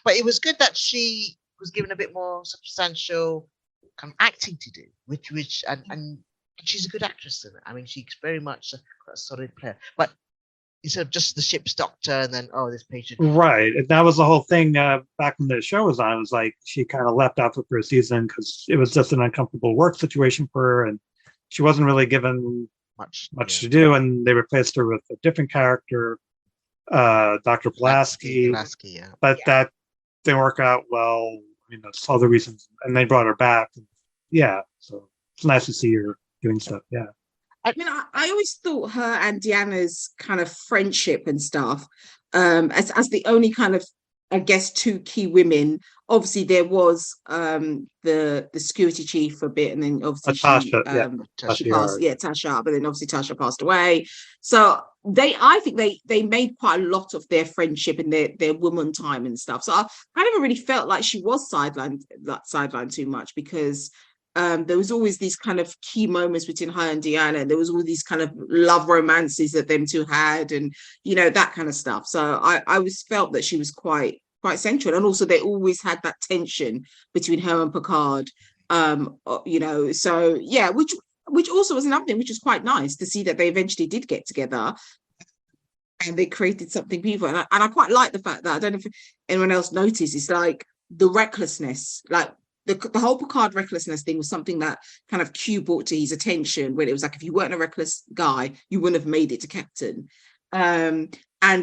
But it was good that she was given a bit more substantial kind of acting to do, which and she's a good actress in it. I mean, she's very much a solid player. But instead of just the ship's doctor and then this patient, right? And that was the whole thing back when the show was on. It was like she kind of left after the first season because it was just an uncomfortable work situation for her, and she wasn't really given much to do. And they replaced her with a different character, Dr. Pulaski. But that didn't work out well. I mean, that's all the reasons. And they brought her back. Yeah, so it's nice to see her doing stuff. Yeah. I mean, I always thought her and Deanna's kind of friendship and stuff, as the only kind of, I guess, two key women. Obviously, there was the security chief for a bit, and then obviously Tasha, but then obviously Tasha passed away. So I think they made quite a lot of their friendship and their woman time and stuff. So I never really felt like she was sidelined too much, because there was always these kind of key moments between her and Deanna, and there was all these kind of love romances that them two had, and that kind of stuff. So I always felt that she was quite central, and also they always had that tension between her and Picard. So yeah, which also was another thing which was quite nice to see, that they eventually did get together and they created something beautiful. And I quite like the fact that, I don't know if anyone else noticed, it's like the recklessness, like the whole Picard recklessness thing was something that kind of Q brought to his attention, when it was like, if you weren't a reckless guy, you wouldn't have made it to captain. And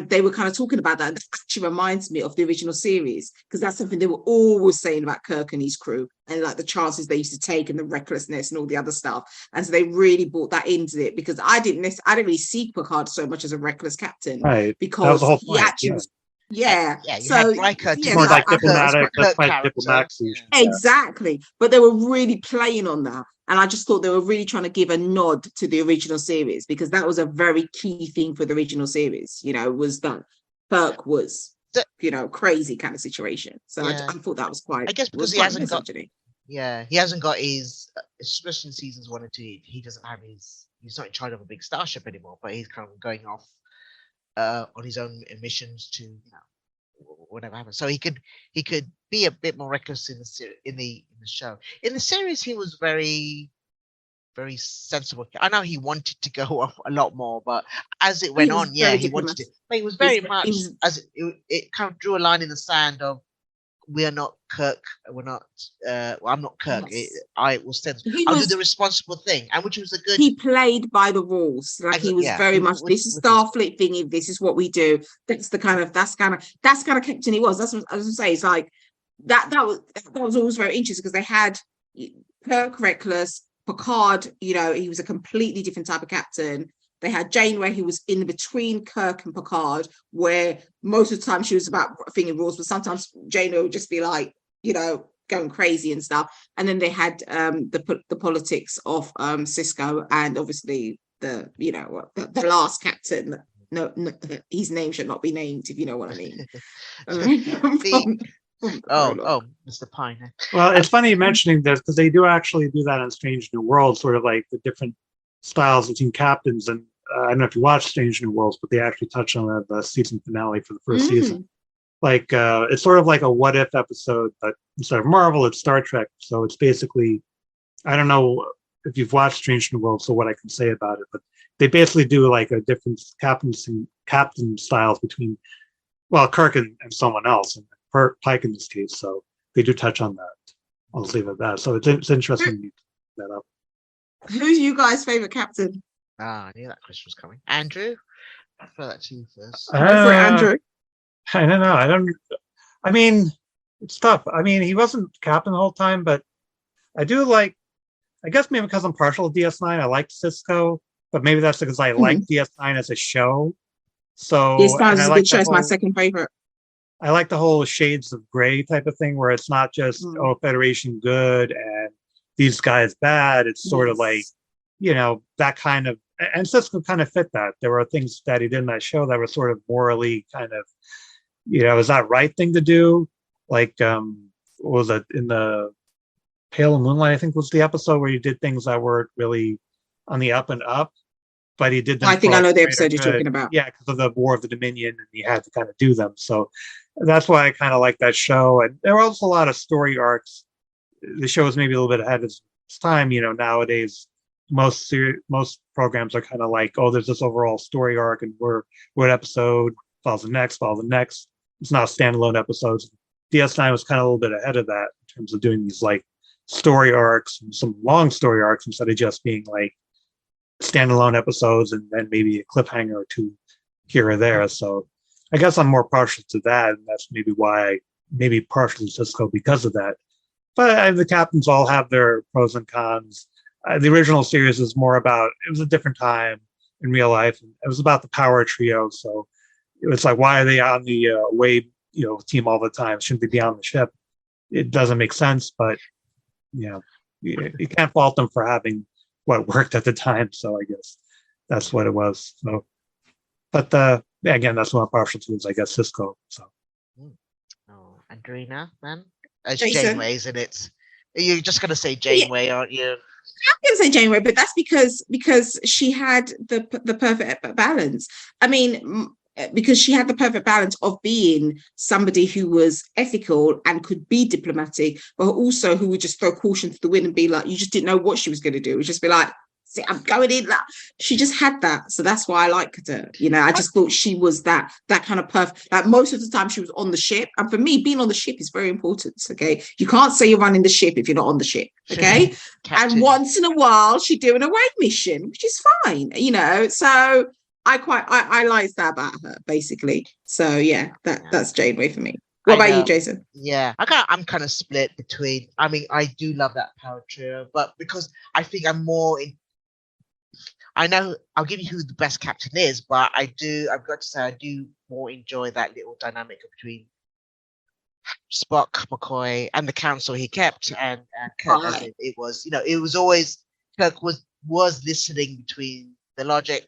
they were kind of talking about that. And that actually reminds me of the original series, because that's something they were always saying about Kirk and his crew, and like the chances they used to take and the recklessness and all the other stuff. And so they really brought that into it, because I didn't really see Picard so much as a reckless captain, right? Because he actually was. Yeah. So Riker, more like diplomatic. That's quite diplomatic. Exactly. But they were really playing on that. And I just thought they were really trying to give a nod to the original series, because that was a very key thing for the original series, was that Kirk was, crazy kind of situation. So I thought that was quite, I guess, because he hasn't got his, especially in seasons 1 and 2, he doesn't have he's not in charge of a big starship anymore, but he's kind of going off on his own emissions to whatever happens. So he could be a bit more reckless in the show. In the series, he was very, very sensible. I know he wanted to go off a lot more, but as it went on, he wanted to. But he was very much as it kind of drew a line in the sand of, we are not Kirk. We're not. I'm not Kirk. I will stand. I'll do the responsible thing, and which was a good. He played by the rules. Like he was very much. This is Starfleet thingy. This is what we do. That's kind of captain he was. That's what I was gonna say. It's like that was always very interesting, because they had Kirk reckless, Picard. He was a completely different type of captain. They had Jane, where he was in between Kirk and Picard, where most of the time she was about thinking rules, but sometimes Jane would just be like, going crazy and stuff. And then they had the politics of Cisco, and obviously the last captain. No, his name should not be named, if you know what I mean. Mr. Pine. Well, it's funny mentioning this, because they do actually do that on Strange New Worlds, sort of like the different styles between captains. And I don't know if you watch Strange New Worlds, but they actually touch on that the season finale for the first season. Like it's sort of like a what if episode, but instead of Marvel, it's Star Trek. So it's basically, I don't know if you've watched Strange New Worlds, so what I can say about it, but they basically do like a different captain styles between, well, Kirk and someone else, and Pike in this case. So they do touch on that. I'll just leave it at that. So it's interesting to that up. Who's you guys' favorite captain? Ah, I knew that question was coming. Andrew, I throw that to you first. Go for it, Andrew. I don't know. I mean, it's tough. I mean, he wasn't captain the whole time, but I do like, I guess maybe because I'm partial to DS9, I like Cisco, but maybe that's because I like DS9 as a show. So, DS9 and is I a like good show. It's my second favorite. I like the whole shades of gray type of thing where it's not just, oh, Federation good and these guys bad. It's sort of like, you know, that kind of, and Cisco kind of fit that. There were things that he did in that show that were sort of morally kind of, you know, is that right thing to do? Like, what was it in the Pale of Moonlight, I think was the episode where he did things that weren't really on the up and up, but he did them. I think I know the episode you're talking about. Yeah, because of the War of the Dominion, and he had to kind of do them. So that's why I kind of like that show. And there were also a lot of story arcs. The show is maybe a little bit ahead of its time. You know, nowadays most programs are kind of like, oh, there's this overall story arc, and what episode follows the next. It's not standalone episodes. DS9 was kind of a little bit ahead of that in terms of doing these like story arcs and some long story arcs instead of just being like standalone episodes and then maybe a cliffhanger or two here or there. So I guess I'm more partial to that, and that's maybe why I maybe partial to Cisco because of that. But the captains all have their pros and cons. The original series is more about, it was a different time in real life. And it was about the power trio. So it was like, why are they on the away, you know, team all the time? Shouldn't they be on the ship? It doesn't make sense, but you know, you can't fault them for having what worked at the time. So I guess that's what it was. So, but yeah, again, that's what I'm partial to is I guess Cisco. So. Oh, Andrina, then it's Jason. Janeway, isn't it? You're just gonna say Janeway, aren't you? I'm going to say Janeway, but that's because she had the perfect balance. I mean, because she had the perfect balance of being somebody who was ethical and could be diplomatic, but also who would just throw caution to the wind and be like, you just didn't know what she was going to do. It would just be like, see, I'm going in. She just had that. So that's why I liked her. You know, I just thought she was that kind of perfect. Like most of the time she was on the ship. And for me, being on the ship is very important. Okay. You can't say you're running the ship if you're not on the ship. Okay. And once in a while she'd do an away mission, which is fine, you know. So I like that about her, basically. So yeah, that's Janeway for me. What about you, Jason? Yeah, I'm kind of split between. I mean, I do love that power trio, but because I think I'm more in. I know I'll give you who the best captain is, but I've got to say I do more enjoy that little dynamic between Spock, McCoy, and the council he kept, and Kirk. Right. It was, you know, it was always Kirk was listening between the logic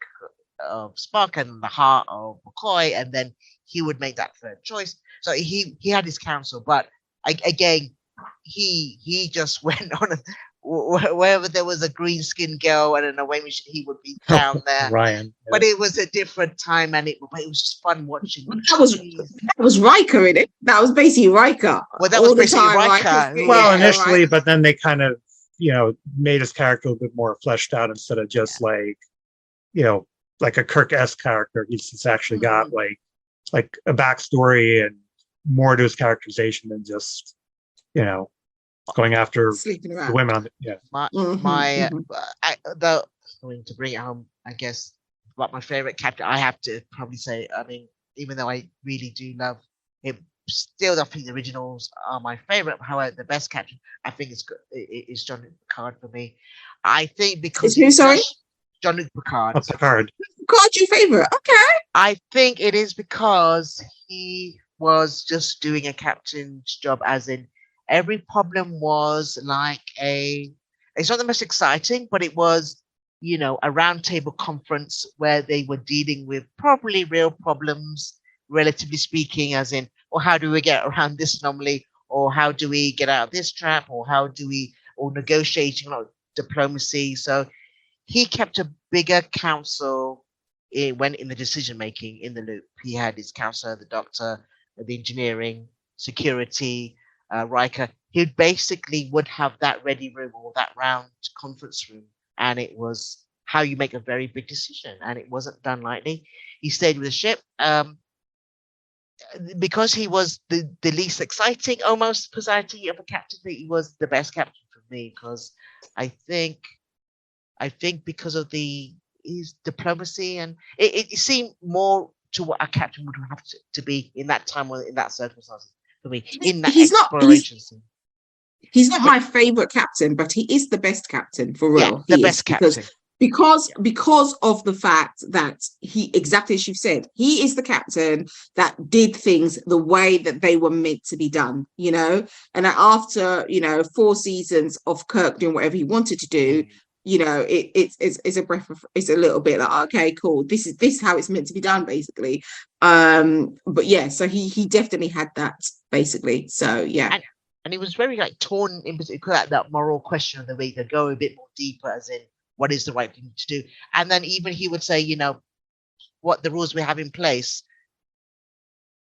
of Spock and the heart of McCoy, and then he would make that third choice. So he had his counsel, but again, he just went on wherever there was a green skinned girl and an away mission, he would be down there. Ryan, yeah. But it was a different time, and it was just fun watching. That was Riker in it. That was basically Riker. Well, that was basically Riker. Well, initially, right? But then they kind of, you know, made his character a bit more fleshed out instead of just like, you know, like a Kirk-esque character. He's actually got like a backstory and more to his characterization than just, you know, going after the women on the to bring it home, I guess, about my favorite captain, I have to probably say, I mean, even though I really do love him, still I think the originals are my favorite. However, the best captain I think is Jean-Luc Picard for me. I think because who, sorry? Jean-Luc Picard. Picard's your favorite? Okay. I think it is because he was just doing a captain's job, as in every problem was like it's not the most exciting, but it was, you know, a roundtable conference where they were dealing with probably real problems, relatively speaking, as in, or how do we get around this anomaly, or how do we get out of this trap, or negotiating, diplomacy. So he kept a bigger council when in the decision making in the loop. He had his counselor, the doctor, the engineering, security, Riker. He basically would have that ready room or that round conference room, and it was how you make a very big decision, and it wasn't done lightly. He stayed with the ship. Because he was the least exciting, almost personality of a captain, he was the best captain for me, because I think because of his diplomacy, and it seemed more to what a captain would have to be in that time or in that circumstances for me, in that exploration scene. He's not my favorite captain, but he is the best captain for real. Yeah, the he best is, captain. Because of the fact that he, exactly as you've said, he is the captain that did things the way that they were meant to be done, you know. And after 4 seasons of Kirk doing whatever he wanted to do, you know, it's a breath of, it's a little bit like, okay, cool, this is how it's meant to be done, basically. But yeah, so he definitely had that, basically. So yeah. And he was very like torn in particular, that moral question of the week, to go a bit more deeper, as in what is the right thing to do. And then even he would say, you know, what the rules we have in place,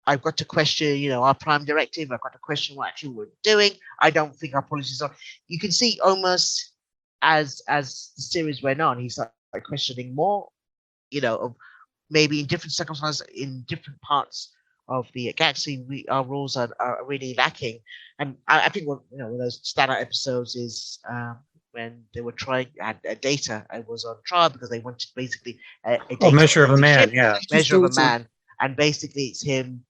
I've got to question, you know, our prime directive. I've got to question what actually we're doing. I don't think our policies are. You can see almost as the series went on, he started questioning more, you know, of maybe in different circumstances, in different parts of the galaxy, our rules are really lacking. And I think one of those standout episodes is when they were trying data. I was on trial because they wanted basically a Measure of a Man, Measure of a Man, and basically it's him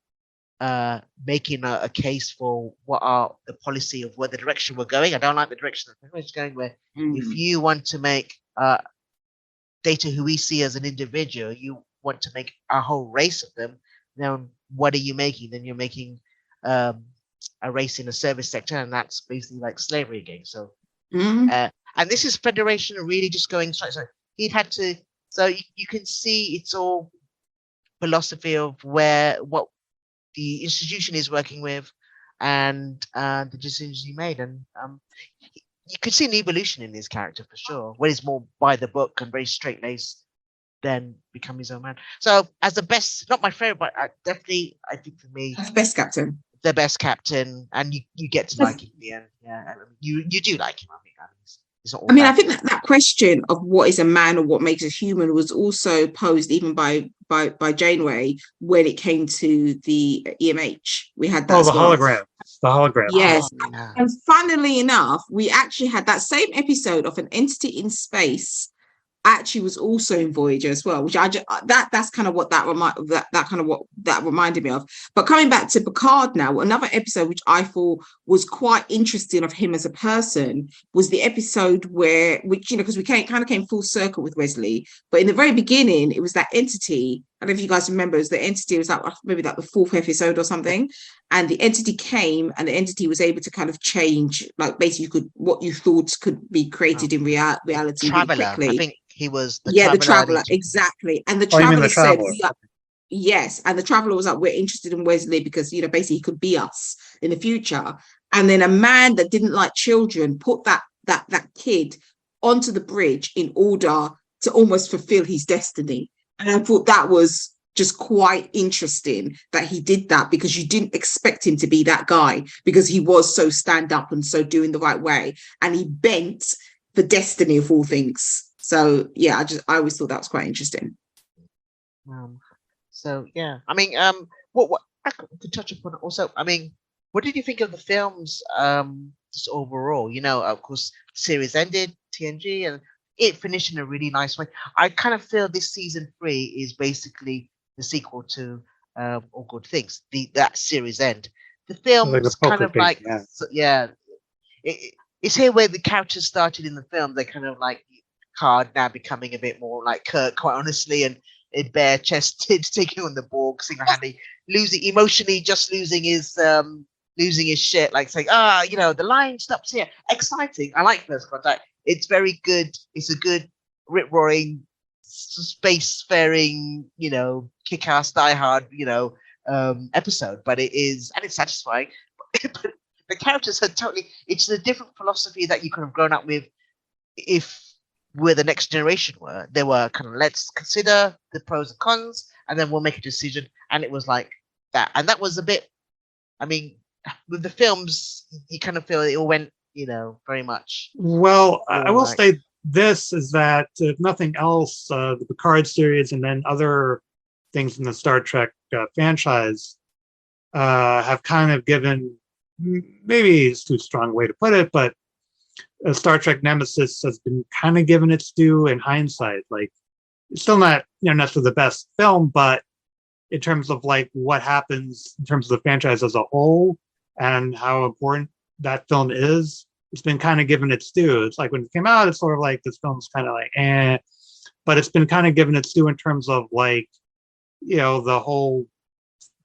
making a case for what are the policy of where the direction we're going. I don't like the direction that it's going. Where if you want to make Data who we see as an individual, you want to make a whole race of them, then what are you making? Then you're making a race in a service sector, and that's basically like slavery again. So, and this is Federation really just going straight. So he'd had to. So you can see it's all philosophy of what the institution is working with, and the decisions he made, and you could see an evolution in his character for sure, where he's more by the book and very straight-laced, then become his own man. So as the best, not my favorite, but definitely, I think for me, best captain, the best captain, and you get to like him in the end. Yeah, you do like him. I mean, I think that question of what is a man or what makes us human was also posed even by Janeway when it came to the EMH. We had that. The hologram. Yes. And funnily enough, we actually had that same episode of an entity in space actually was also in Voyager as well, which that's kind of what that reminded me of. But coming back to Picard now, another episode which I thought was quite interesting of him as a person was the episode which because we kind of came full circle with Wesley, but in the very beginning it was that entity. I don't know if you guys remember, the entity was like maybe like the 4th episode or something, and the entity came and the entity was able to kind of change, like basically what you thought could be created in reality really quickly. I think he was the Traveler, exactly. And the Traveler said, yes, and the Traveler was like, we're interested in Wesley because basically he could be us in the future. And then a man that didn't like children put that kid onto the bridge in order to almost fulfill his destiny. And I thought that was just quite interesting that he did that, because you didn't expect him to be that guy, because he was so stand up and so doing the right way, and he bent the destiny of all things. So yeah, I always thought that was quite interesting. So yeah, I mean, what I could touch upon also. I mean, what did you think of the films? Just overall, of course, the series ended, TNG, and it finished in a really nice way. I kind of feel this season 3 is basically the sequel to All Good Things. That series end. The film was kind of like, it's here where the characters started in the film. They kind of like Picard now becoming a bit more like Kirk, quite honestly, and bare chested, taking on the Borg, single-handedly losing his shit, like saying, the line stops here. Exciting. I like First Contact. It's very good. It's a good rip-roaring, spacefaring, kick-ass, die-hard, episode. But it is, and it's satisfying. But the characters are totally, it's a different philosophy that you could have grown up with if where the next generation were. They were kind of, let's consider the pros and cons, and then we'll make a decision. And it was like that. And that was a bit, I mean, with the films, you kind of feel it all went, very much. Well, I will say this is that, if nothing else, the Picard series and then other things in the Star Trek franchise have kind of given, maybe it's too strong a way to put it, but Star Trek Nemesis has been kind of given its due in hindsight. Like, it's still not, necessarily the best film, but in terms of like what happens in terms of the franchise as a whole and how important that film is, it's been kind of given its due. It's like when it came out, it's sort of like this film's kind of like, but it's been kind of given its due in terms of like, the whole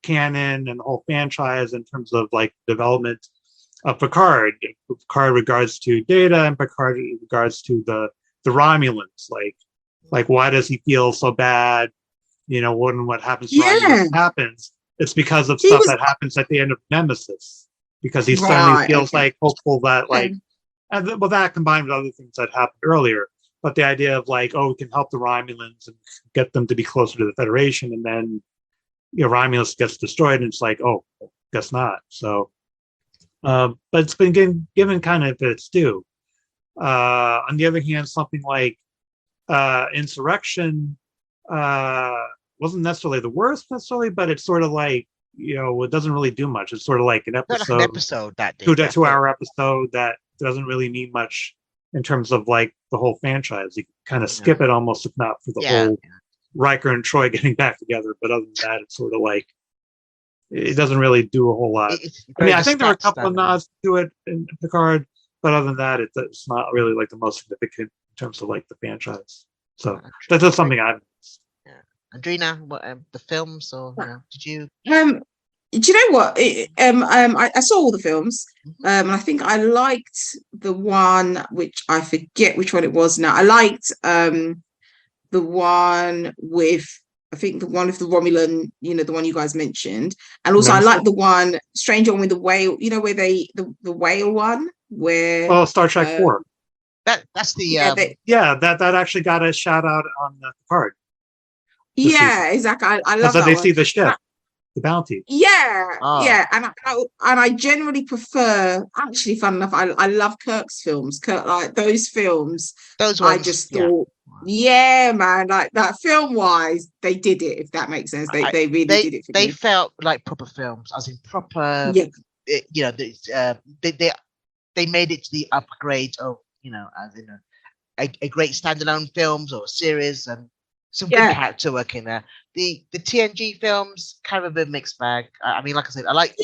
canon and the whole franchise in terms of like development of Picard. Picard regards to Data and Picard regards to the Romulans. Like why does he feel so bad? What happens to Romulans happens. It's because of stuff that happens at the end of Nemesis. Because he suddenly feels like hopeful that like, well, that combined with other things that happened earlier. But the idea of like, we can help the Romulans and get them to be closer to the Federation, and then Romulus gets destroyed, and it's like, guess not. So, but it's been given kind of its due. On the other hand, something like Insurrection wasn't necessarily the worst necessarily, but it's sort of like, it doesn't really do much. It's sort of like an episode, that 2-hour episode that doesn't really mean much in terms of like the whole franchise. You kind of skip it almost, if not for the whole Riker and Troy getting back together. But other than that, it's sort of like it doesn't really do a whole lot. I think there are a couple of nods to it in Picard, but other than that, it's not really like the most significant in terms of like the franchise. So that's just something I've noticed. Andrina, what, the films, or did you? Do you know what? I saw all the films, and I think I liked the one, which I forget which one it was now. I liked the one with, I think the one with the Romulan, the one you guys mentioned, and also I like the one strange one with the whale. Where the whale one where Star Trek 4. That's the that actually got a shout out on the card. Yeah, exactly. I love that. They see the ship, the bounty. Yeah, and I generally prefer. Actually, fun enough, I love Kirk's films. Kirk, like those films. Those ones, I just thought, man, like that film wise, they did it. If that makes sense, they really did it. They felt like proper films, as in proper. Yeah. They made it to the upgrade of as in a great standalone films or series, and some good character work in there. The TNG films kind of a mixed bag. I mean, like I said, I like.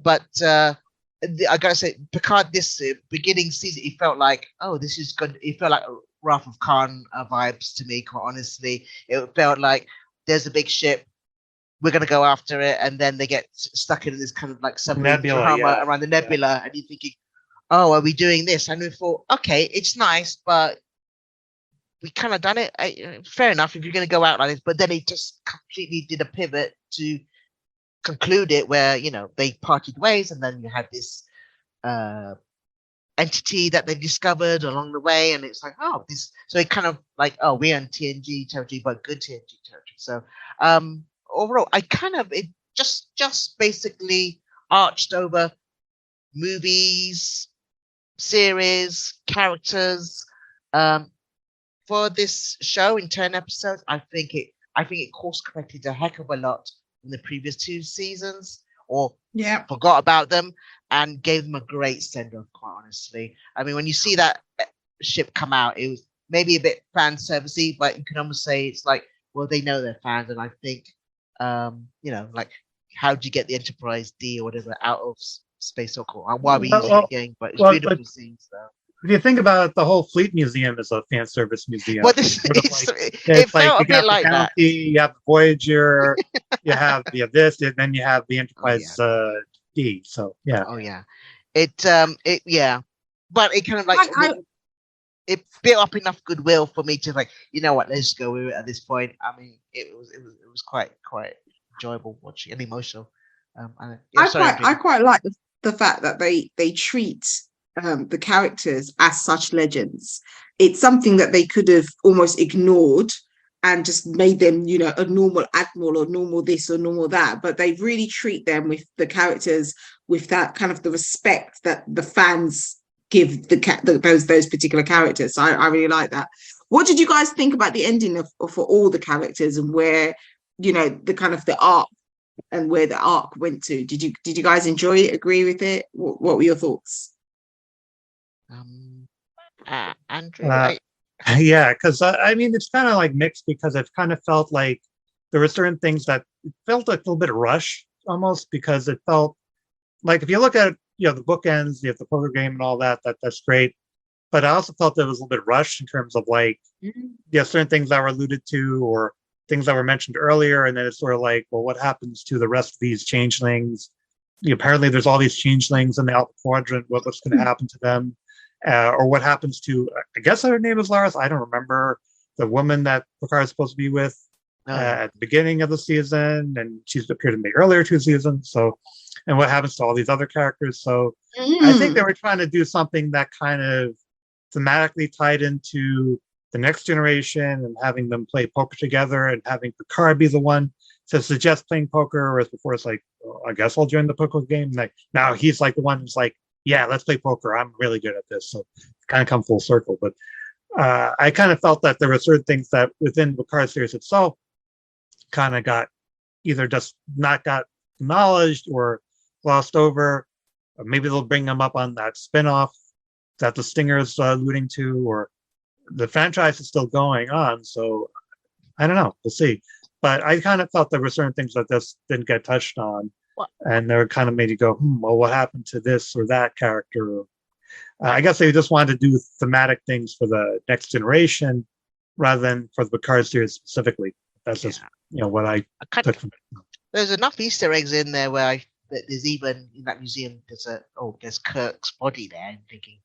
But I gotta say, Picard, this beginning season, it felt like, this is good. It felt like Wrath of Khan vibes to me. Quite honestly, it felt like there's a big ship. We're gonna go after it, and then they get stuck in this kind of like submarine drama around the nebula, and you're thinking, are we doing this? And we thought, okay, it's nice, but we kind of done it. Fair enough if you're going to go out like this, but then it just completely did a pivot to conclude it where, they parted ways, and then you had this entity that they discovered along the way, and it's like, so it kind of like, we're on TNG territory, but good TNG territory. So overall, it just basically arched over movies, series, characters. For this show in 10 episodes, I think it course corrected a heck of a lot in the previous 2 seasons, or forgot about them and gave them a great send off. Quite honestly, I mean, when you see that ship come out, it was maybe a bit fan servicey, but you can almost say it's like, well, they know they're fans, and I think, like, how do you get the Enterprise D or whatever out of space so cool? Why are we using it again? But it's beautiful scenes, though. If you think about it, the whole Fleet Museum is a fan service museum. Well, it felt a bit like that. You have the Voyager, you have this, and then you have the Enterprise D. So yeah. Oh yeah. But it kind of like it built up enough goodwill for me to like, let's go with it at this point. I mean, it was quite enjoyable watching and emotional. I quite like the fact that they treat the characters as such legends. It's something that they could have almost ignored and just made them, a normal admiral or normal this or normal that, but they really treat them with the characters with that kind of the respect that the fans give those particular characters. So I really like that. What did you guys think about the ending of for all the characters, and where, you know, the kind of the arc and where the arc went to? Did you guys enjoy it? Agree with it? What were your thoughts? Andrew, Yeah, because I mean, it's kind of like mixed, because it kind of felt like there were certain things that it felt like a little bit rushed almost, because it felt like, if you look at, you know, the bookends, you have the poker game and all that, that's great. But I also felt that it was a little bit rushed in terms of like, yeah, certain things that were alluded to or things that were mentioned earlier. And then it's sort of like, well, what happens to the rest of these changelings? You know, apparently there's all these changelings in the Alpha Quadrant. What's going to happen to them? Or what happens to, I guess her name is Laris. I don't remember, the woman that Picard is supposed to be with at the beginning of the season. And she's appeared in the earlier 2 seasons. So, and what happens to all these other characters. So I think they were trying to do something that kind of thematically tied into the next generation, and having them play poker together, and having Picard be the one to suggest playing poker, whereas before it's like, oh, I guess I'll join the poker game. Like now he's like the one who's like, yeah, let's play poker. I'm really good at this. So it's kind of come full circle. But I kind of felt that there were certain things that within the Picard series itself kind of got either just not got acknowledged or glossed over. Or maybe they'll bring them up on that spinoff that the Stinger is alluding to, or the franchise is still going on. So I don't know. We'll see. But I kind of felt there were certain things that this didn't get touched on. And they were kind of made you go, well, what happened to this or that character? I guess they just wanted to do thematic things for the next generation rather than for the Picard series specifically. That's just, you know, what I took from it. There's enough Easter eggs in there where there's even in that museum, there's Kirk's body there. I'm thinking,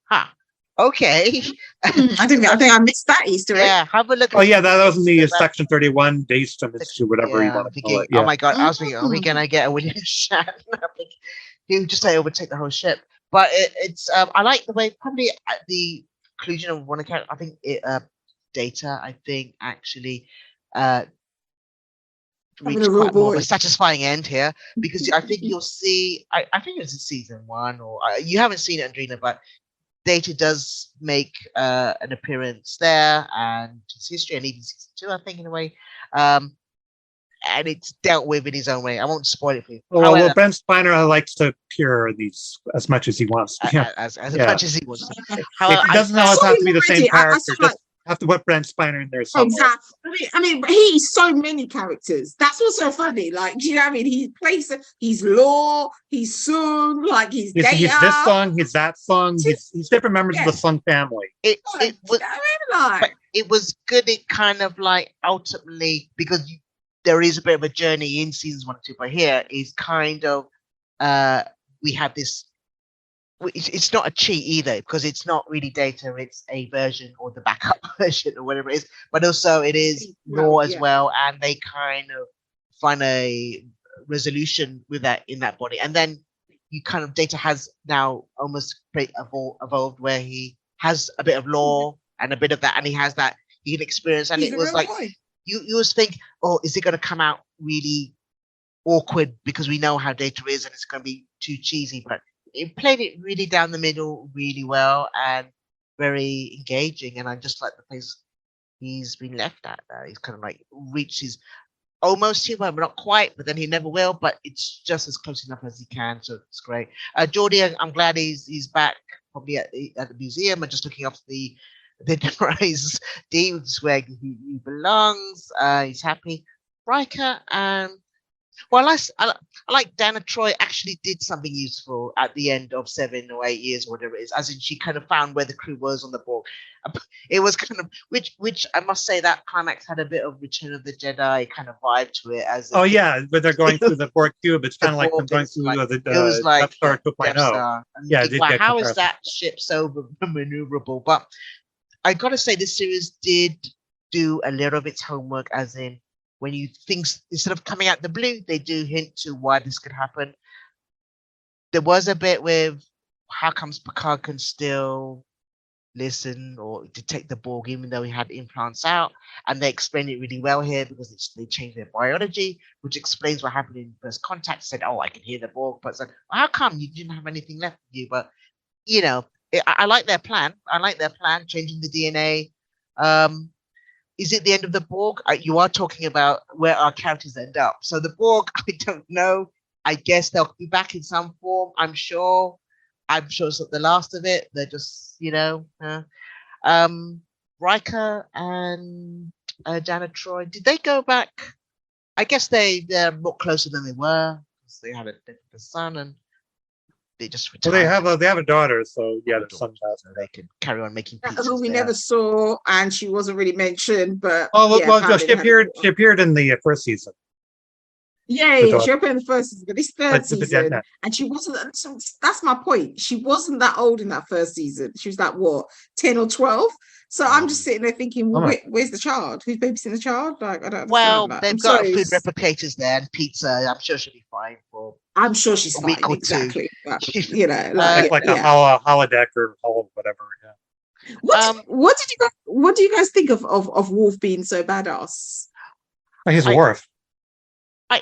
okay. I think I missed that Easter egg. Yeah, have a look. Oh yeah, that was in the Section 31 Days to whatever you want to call it. Yeah. Oh my god, I was thinking, are we gonna get a William Shatner? He would just overtake the whole ship. But it's I like the way, probably at the conclusion of one account, I think Data, I think actually reached quite more of a satisfying end here, because I think you'll see, I think it's in season 1, or you haven't seen it, Andrina, but Data does make an appearance there, and his history, and even season 2, I think, in a way. And it's dealt with in his own way. I won't spoil it for you. Well, Brent Spiner likes to appear these as much as he wants. As much as he wants. However, it doesn't always have to be the same character. Just have to put Brent Spiner in there somewhere. Exactly. I mean, he's so many characters. That's what's so funny. Like, do you know what I mean? He plays. He's Law. He's Soong. Like he's Data. He's this song. He's that song. He's different members of the Sung family. It was good. It kind of like ultimately, because there is a bit of a journey in seasons 1 and 2, but here is kind of we have this. It's not a cheat either, because it's not really Data. It's a version or the backup version or whatever it is. But also it is Law as well, and they kind of find a resolution with that in that body. And then you kind of Data has now almost evolved where he has a bit of Law and a bit of that, and he has that he can experience. And it was like you always think, oh, is it going to come out really awkward because we know how Data is, and it's going to be too cheesy, but it played it really down the middle really well and very engaging. And I just like the place he's been left at. He's kind of like reached his almost humor, but not quite, but then he never will, but it's just as close enough as he can. So it's great. Geordie, I'm glad he's back probably at the museum and just looking after the Enterprise Deems where he belongs. He's happy. Riker, well, I like Dana Troy actually did something useful at the end of 7 or 8 years, or whatever it is, as in she kind of found where the crew was on the Borg. It was kind of, which I must say that climax had a bit of Return of the Jedi kind of vibe to it. But they're going through the Borg cube. It's kind of like them going through the Death Star 2.0. Yeah, wow, how is that ship so maneuverable? But I gotta say, this series did do a little of its homework, as in, when you think, instead of coming out the blue, they do hint to why this could happen. There was a bit with how comes Picard can still listen or detect the Borg even though he had implants out, and they explain it really well here because they changed their biology, which explains what happened in First Contact. Said, "Oh, I can hear the Borg," but it's like, well, how come you didn't have anything left of you? But you know, I like their plan. I like their plan, changing the DNA. Is it the end of the Borg? You are talking about where our characters end up. So the Borg, I don't know. I guess they'll be back in some form. I'm sure. It's not the last of it. They're just, Riker and Janet Troy. Did they go back? I guess they're more closer than they were because they had a different son and they just Well, retired. they have a daughter, so yeah, there's some so they can carry on making pizzas. Who we there. never saw, and she wasn't really mentioned. But she appeared in the first season. Yeah, she appeared in the first season, but this third But season, and she wasn't. So that's my point. She wasn't that old in that first season. She was like what, 10 or 12. So I'm just sitting there thinking, well, where's the child? Who's babysitting the child? Like, I don't understand. Well, that. they've got food replicators there and pizza. I'm sure she'll be fine for. I'm sure she's fine. Week or exactly. two. But, like a holodeck or whatever. Yeah. What do you guys think of Worf being so badass? He's Worf. But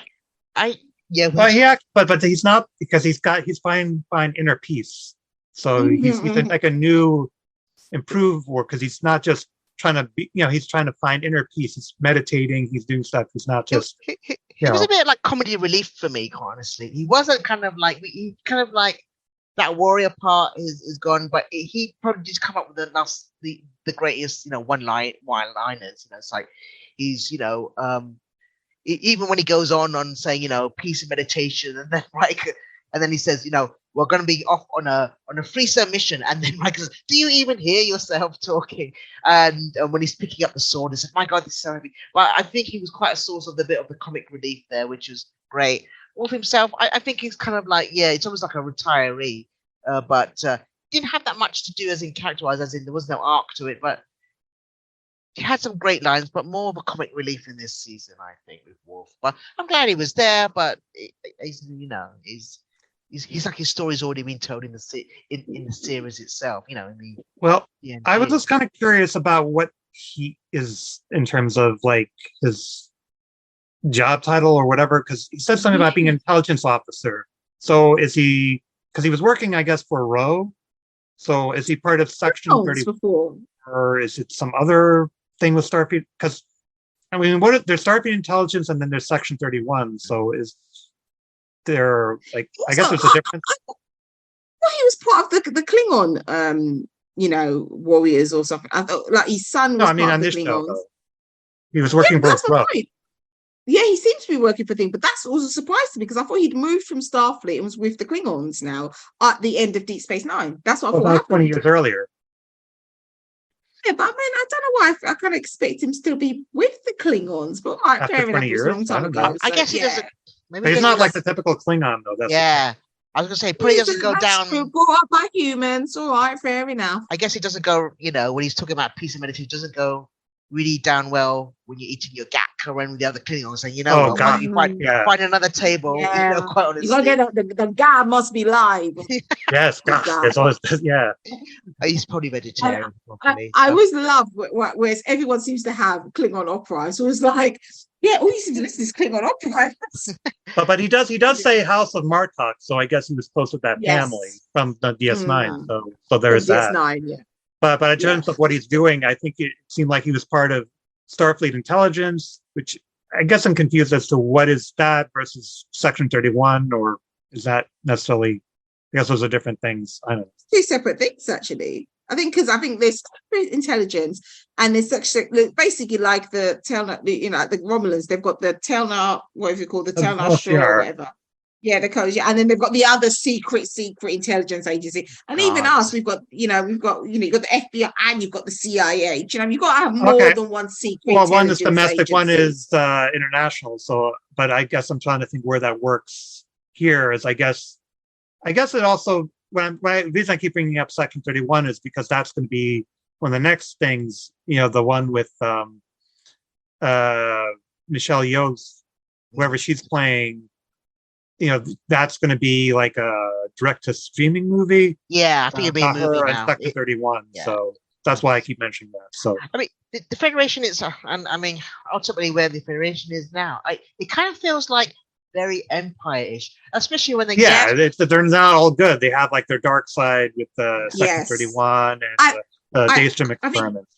he's not, because he's find inner peace. So he's like a new improved Worf, because he's not just trying to be, he's trying to find inner peace. He's meditating. He's doing stuff. He's not just. He was a bit like comedy relief for me, honestly. He wasn't he kind of like that warrior part is gone, but he probably just come up with the greatest, one-liners. It's like he's, even when he goes on saying, peace and meditation, and then he says, we're going to be off on a freezer mission, and then Mike says, do you even hear yourself talking? And when he's picking up the sword, he said, my God, this is so heavy. But I think he was quite a source of the bit of the comic relief there, which was great. Wolf himself, I think he's kind of like, it's almost like a retiree, but didn't have that much to do as in character-wise, as in there was no arc to it, but he had some great lines, but more of a comic relief in this season, I think, with Wolf. But I'm glad he was there, but he's like his story's already been told in the series itself, I was just kind of curious about what he is in terms of like his job title or whatever, because he said something about being an intelligence officer. So is he, because he was working, I guess, for Roe. So is he part of Section 30, or is it some other thing with Starfleet? Because there's Starfleet intelligence, and then there's Section 31. So is there I guess there's a difference. Well, he was part of the Klingon, warriors or something. I thought like his son was part of the Klingons. He was working for Roe. Yeah, he seems to be working for things, but that's also a surprise to me because I thought he'd moved from Starfleet and was with the Klingons now at the end of Deep Space Nine. That's what I thought. About 20 years earlier. Yeah, but I don't know why I kind of expect him to still be with the Klingons. But after 20 years, a long time ago. I guess he doesn't. Maybe he's not like the typical Klingon, though. That's I was gonna say, probably doesn't go down. Brought up by humans, all right, fair enough. I guess it doesn't go. When he's talking about peace and meditation, it doesn't go really down well when you're eating your gak around with the other Klingons, saying, why don't you find another table? Yeah. Quite honestly, you gotta get the guy must be live. Yes, it's always He's probably vegetarian. I always love whereas everyone seems to have Klingon opera. So it's like, all you seem to listen to is Klingon opera. but he does say House of Martok, so I guess he was close with that family from the DS9. So there's that. DS9, yeah. But in terms of what he's doing, I think it seemed like he was part of Starfleet intelligence, which I guess I'm confused as to what is that versus Section 31, or is that necessarily? I guess those are different things. I don't know. Two separate things, actually. I think there's intelligence and there's basically like the Telnar, the Romulans. They've got the Telnar, whatever you call the Telnar Shore or whatever. Yeah, the codes. Yeah, and then they've got the other secret intelligence agency, and even us. We've got you got the FBI and you've got the CIA. You've got to have more than one secret. Well, one is domestic, agency. One is international. So, but I guess I'm trying to think where that works here. Is I guess it also the reason I keep bringing up Section 31 is because that's going to be one of the next things. The one with Michelle Yeoh's, whoever she's playing. That's going to be like a direct-to-streaming movie. Yeah, I think it'll be a movie now. Section 31. Yeah. So that's why I keep mentioning that. So I mean, the Federation is, and I mean, ultimately where the Federation is now, it kind of feels like very Empire-ish, especially when they Yeah, get. they're not all good. They have like their dark side with the Section Yes. 31 and I- the I- Daystrom I think- experiments.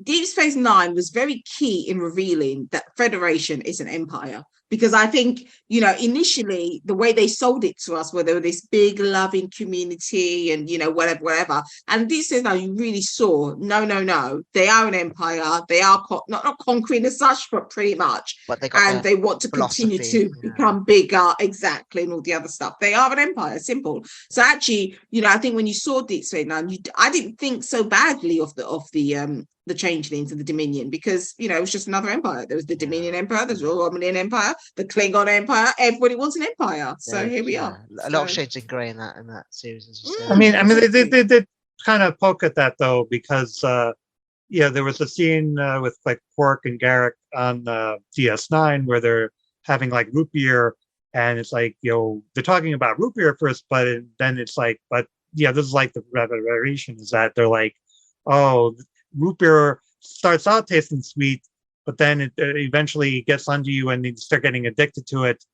Deep Space Nine was very key in revealing that Federation is an empire. Because I think, initially the way they sold it to us, where they were this big loving community and, whatever. And Deep Space Nine, you really saw, no, they are an empire. They are not conquering as such, but pretty much. But they got And they want to continue to become bigger, exactly, and all the other stuff. They are an empire, simple. So actually, I think when you saw Deep Space Nine, I didn't think so badly of the changelings and the Dominion, because it was just another empire. There was the Dominion Empire, there's the Romanian Empire, the Klingon Empire. Everybody wants an empire. So here we are. A lot of shades of grey in that series, as you said. I mean, they did kind of poke at that though, because there was a scene with like Quark and Garrick on DS9 where they're having like root beer, and it's like they're talking about root beer first, but then it's like, but this is like the revelation is that they're like, oh, root beer starts out tasting sweet, but then it eventually gets under you and you start getting addicted to it.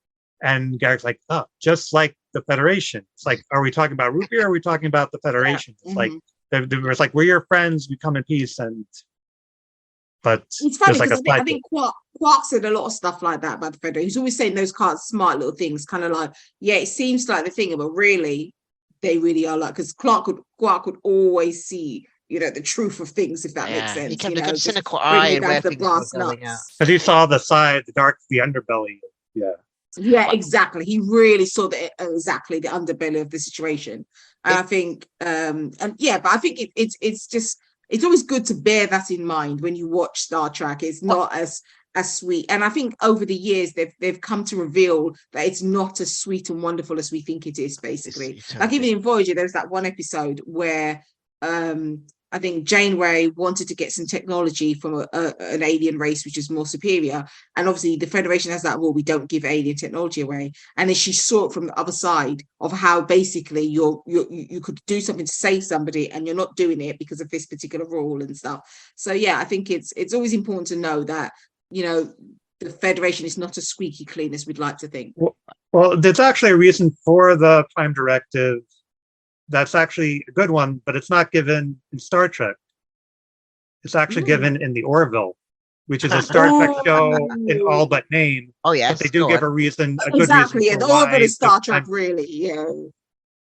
And Garrick's like, oh, just like the Federation. It's like, are we talking about root beer or are we talking about the Federation? Yeah. It's like, it's like, we're your friends, we come in peace. But it's funny like because I think Quark said a lot of stuff like that about the Federation. He's always saying those kind of smart little things, kind of like, it seems like the thing, but really, they really are like, because Quark could always see the truth of things, if that makes sense. He kept a cynical eye and where things were going out. Because he saw the side, the dark, the underbelly. Yeah, exactly. He really saw exactly the underbelly of the situation. And I think, but I think it's always good to bear that in mind when you watch Star Trek. It's not as sweet. And I think over the years they've come to reveal that it's not as sweet and wonderful as we think it is, basically. Like even in Voyager, there's that one episode where I think Janeway wanted to get some technology from an alien race which is more superior, and obviously the Federation has that rule: we don't give alien technology away. And then she saw it from the other side of how basically you could do something to save somebody and you're not doing it because of this particular rule and stuff. So I think it's always important to know that the Federation is not as squeaky clean as we'd like to think. Well, there's actually a reason for the Prime Directive. That's actually a good one, but it's not given in Star Trek. It's actually given in the Orville, which is a Star Trek show in all but name. Oh, yes. But they do give a reason, a good exactly, reason. And the Orville is Star Trek, really,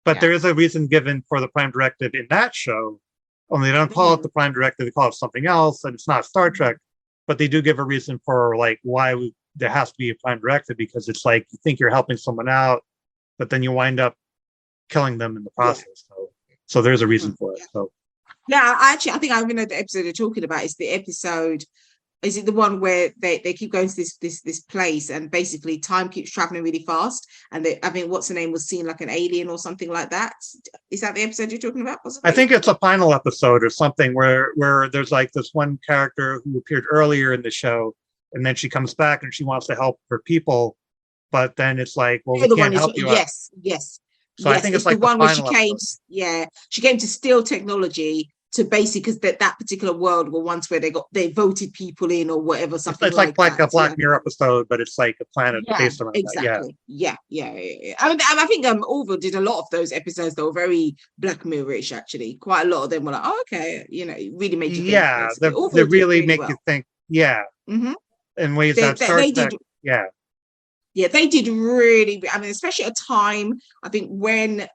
But there is a reason given for the Prime Directive in that show. Only they don't call it the Prime Directive, they call it something else, and it's not Star Trek. But they do give a reason for like why there has to be a Prime Directive, because it's like you think you're helping someone out, but then you wind up killing them in the process. So there's a reason for it. So I think I even know the episode you're talking about. Is the episode, is it the one where they keep going to this place and basically time keeps traveling really fast, and I think what's her name was seen like an alien or something like that? Is that the episode you're talking about, possibly? I think it's a final episode or something where there's like this one character who appeared earlier in the show, and then she comes back and she wants to help her people, but then it's like, well, we can't help you. Yes. So I think it's like the one where she came. She came to steal technology to basically, because that particular world were once where they voted people in or whatever. Something it's like a Black Mirror episode, but it's like a planet based on exactly. That. Yeah. I mean, I think Orville did a lot of those episodes that were very Black Mirror-ish. Actually, quite a lot of them were like, oh, okay, it really made you think. Yeah, they really make you think. Yeah, in ways that Star Trek. Yeah, they did really. I mean, especially at a time, I think when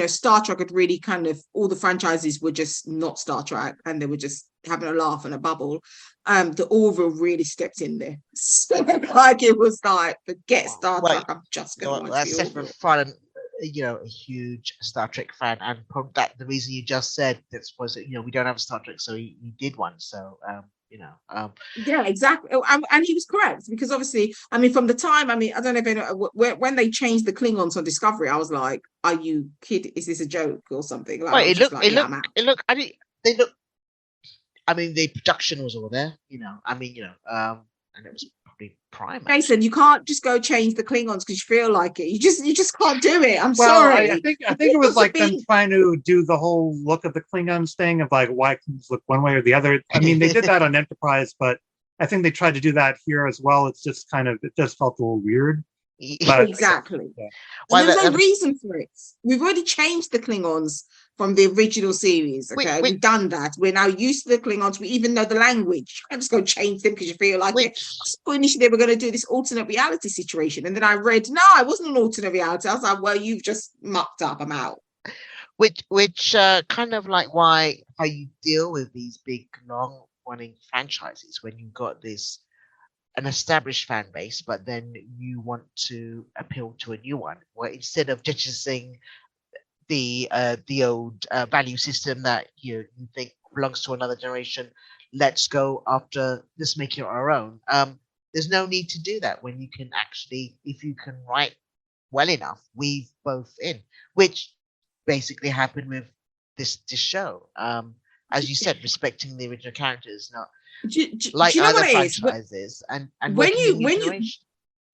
Star Trek had really kind of, all the franchises were just not Star Trek and they were just having a laugh and a bubble. The Orville really stepped in there. So, like it was like, forget Star Trek. I'm just going to watch the Orville. A huge Star Trek fan, and that the reason you just said this was that we don't have a Star Trek, so you did one. So yeah, exactly. And he was correct, because obviously, I mean, from the time, I don't know if you know, when they changed the Klingons on Discovery, I was like, are you kidding? Is this a joke or something? Like, I mean, the production was all there, and it was probably prime. Jason, you can't just go change the Klingons because you feel like it. You just can't do it. I'm sorry. I think it was like them trying to do the whole look of the Klingons thing of like why Klingons look one way or the other. I mean, they did that on Enterprise, but I think they tried to do that here as well. It's just it just felt a little weird. But Exactly. yeah. Well, And there's no that- reason for it. We've already changed the Klingons from the original series. Okay, Wait. we've done that. We're now used to the Klingons. We even know the language. You can't just go change them because you feel like it. I thought initially they were going to do this alternate reality situation, and then I read, no, it wasn't an alternate reality. I was like, well, you've just mucked up. I'm out. which kind of like why how you deal with these big long running franchises when you've got this an established fan base, but then you want to appeal to a new one, where instead of just the old value system that you think belongs to another generation, let's go after let's make it our own. There's no need to do that when you can actually, if you can write well enough, weave both in, which basically happened with this show. As you said, respecting the original characters, not like do you know other what it is? franchises, and When working you with new when you generation.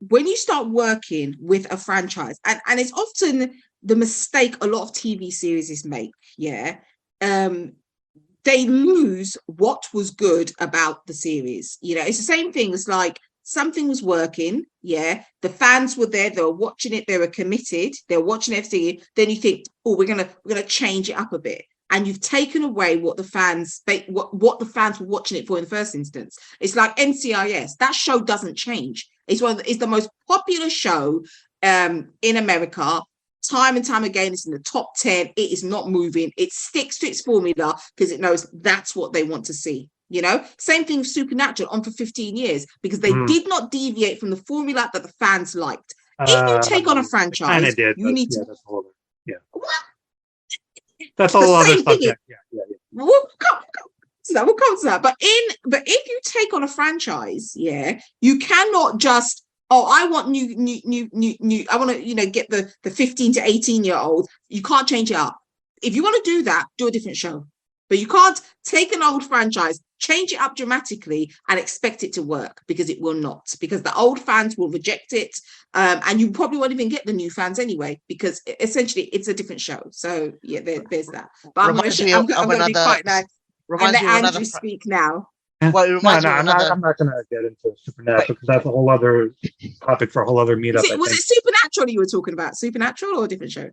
when you start working with a franchise, and it's often the mistake a lot of TV series make, they lose what was good about the series. It's the same thing. It's like something was working, the fans were there, they were watching it, they were committed, they're watching everything. Then you think, oh, we're gonna change it up a bit. And you've taken away what the fans what the fans were watching it for in the first instance. It's like NCIS. That show doesn't change. It's the most popular show in America. Time and time again, it's in the top 10. It is not moving. It sticks to its formula because it knows that's what they want to see. Same thing with Supernatural, on for 15 years, because they did not deviate from the formula that the fans liked. If you take on a franchise, did, you need to. That's a whole, What? that's a The whole other same thing subject. We'll come to that. We'll come to that. But if you take on a franchise, you cannot just, I want new. I want to, get the 15 to 18-year-old. You can't change it up. If you want to do that, do a different show. But you can't take an old franchise, change it up dramatically, and expect it to work, because it will not. Because the old fans will reject it, and you probably won't even get the new fans anyway, because essentially it's a different show. So there's that. But I'm going to be quite nice and let Andrew speak now. Well, it reminds me of I'm not going to get into Supernatural, because that's a whole other topic for a whole other meetup. Was it Supernatural you were talking about? Supernatural or a different show?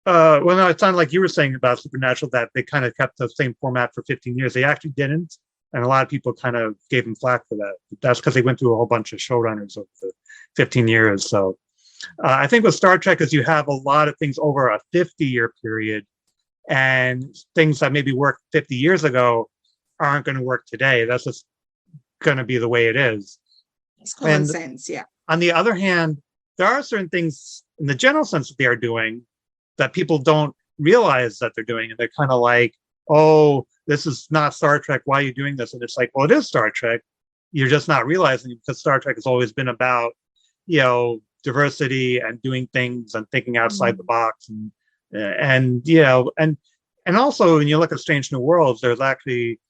Well, no, it sounded like you were saying about Supernatural that they kind of kept the same format for 15 years. They actually didn't. And a lot of people kind of gave them flack for that. That's because they went through a whole bunch of showrunners over the 15 years. So I think with Star Trek is you have a lot of things over a 50-year period, and things that maybe worked 50 years ago aren't going to work today. That's just going to be the way it is. It's common sense, yeah. On the other hand, there are certain things in the general sense that they are doing that people don't realize that they're doing. And they're kind of like, oh, this is not Star Trek. Why are you doing this? And it's like, well, it is Star Trek. You're just not realizing it, because Star Trek has always been about, diversity and doing things and thinking outside the box. And also when you look at Strange New Worlds, there's actually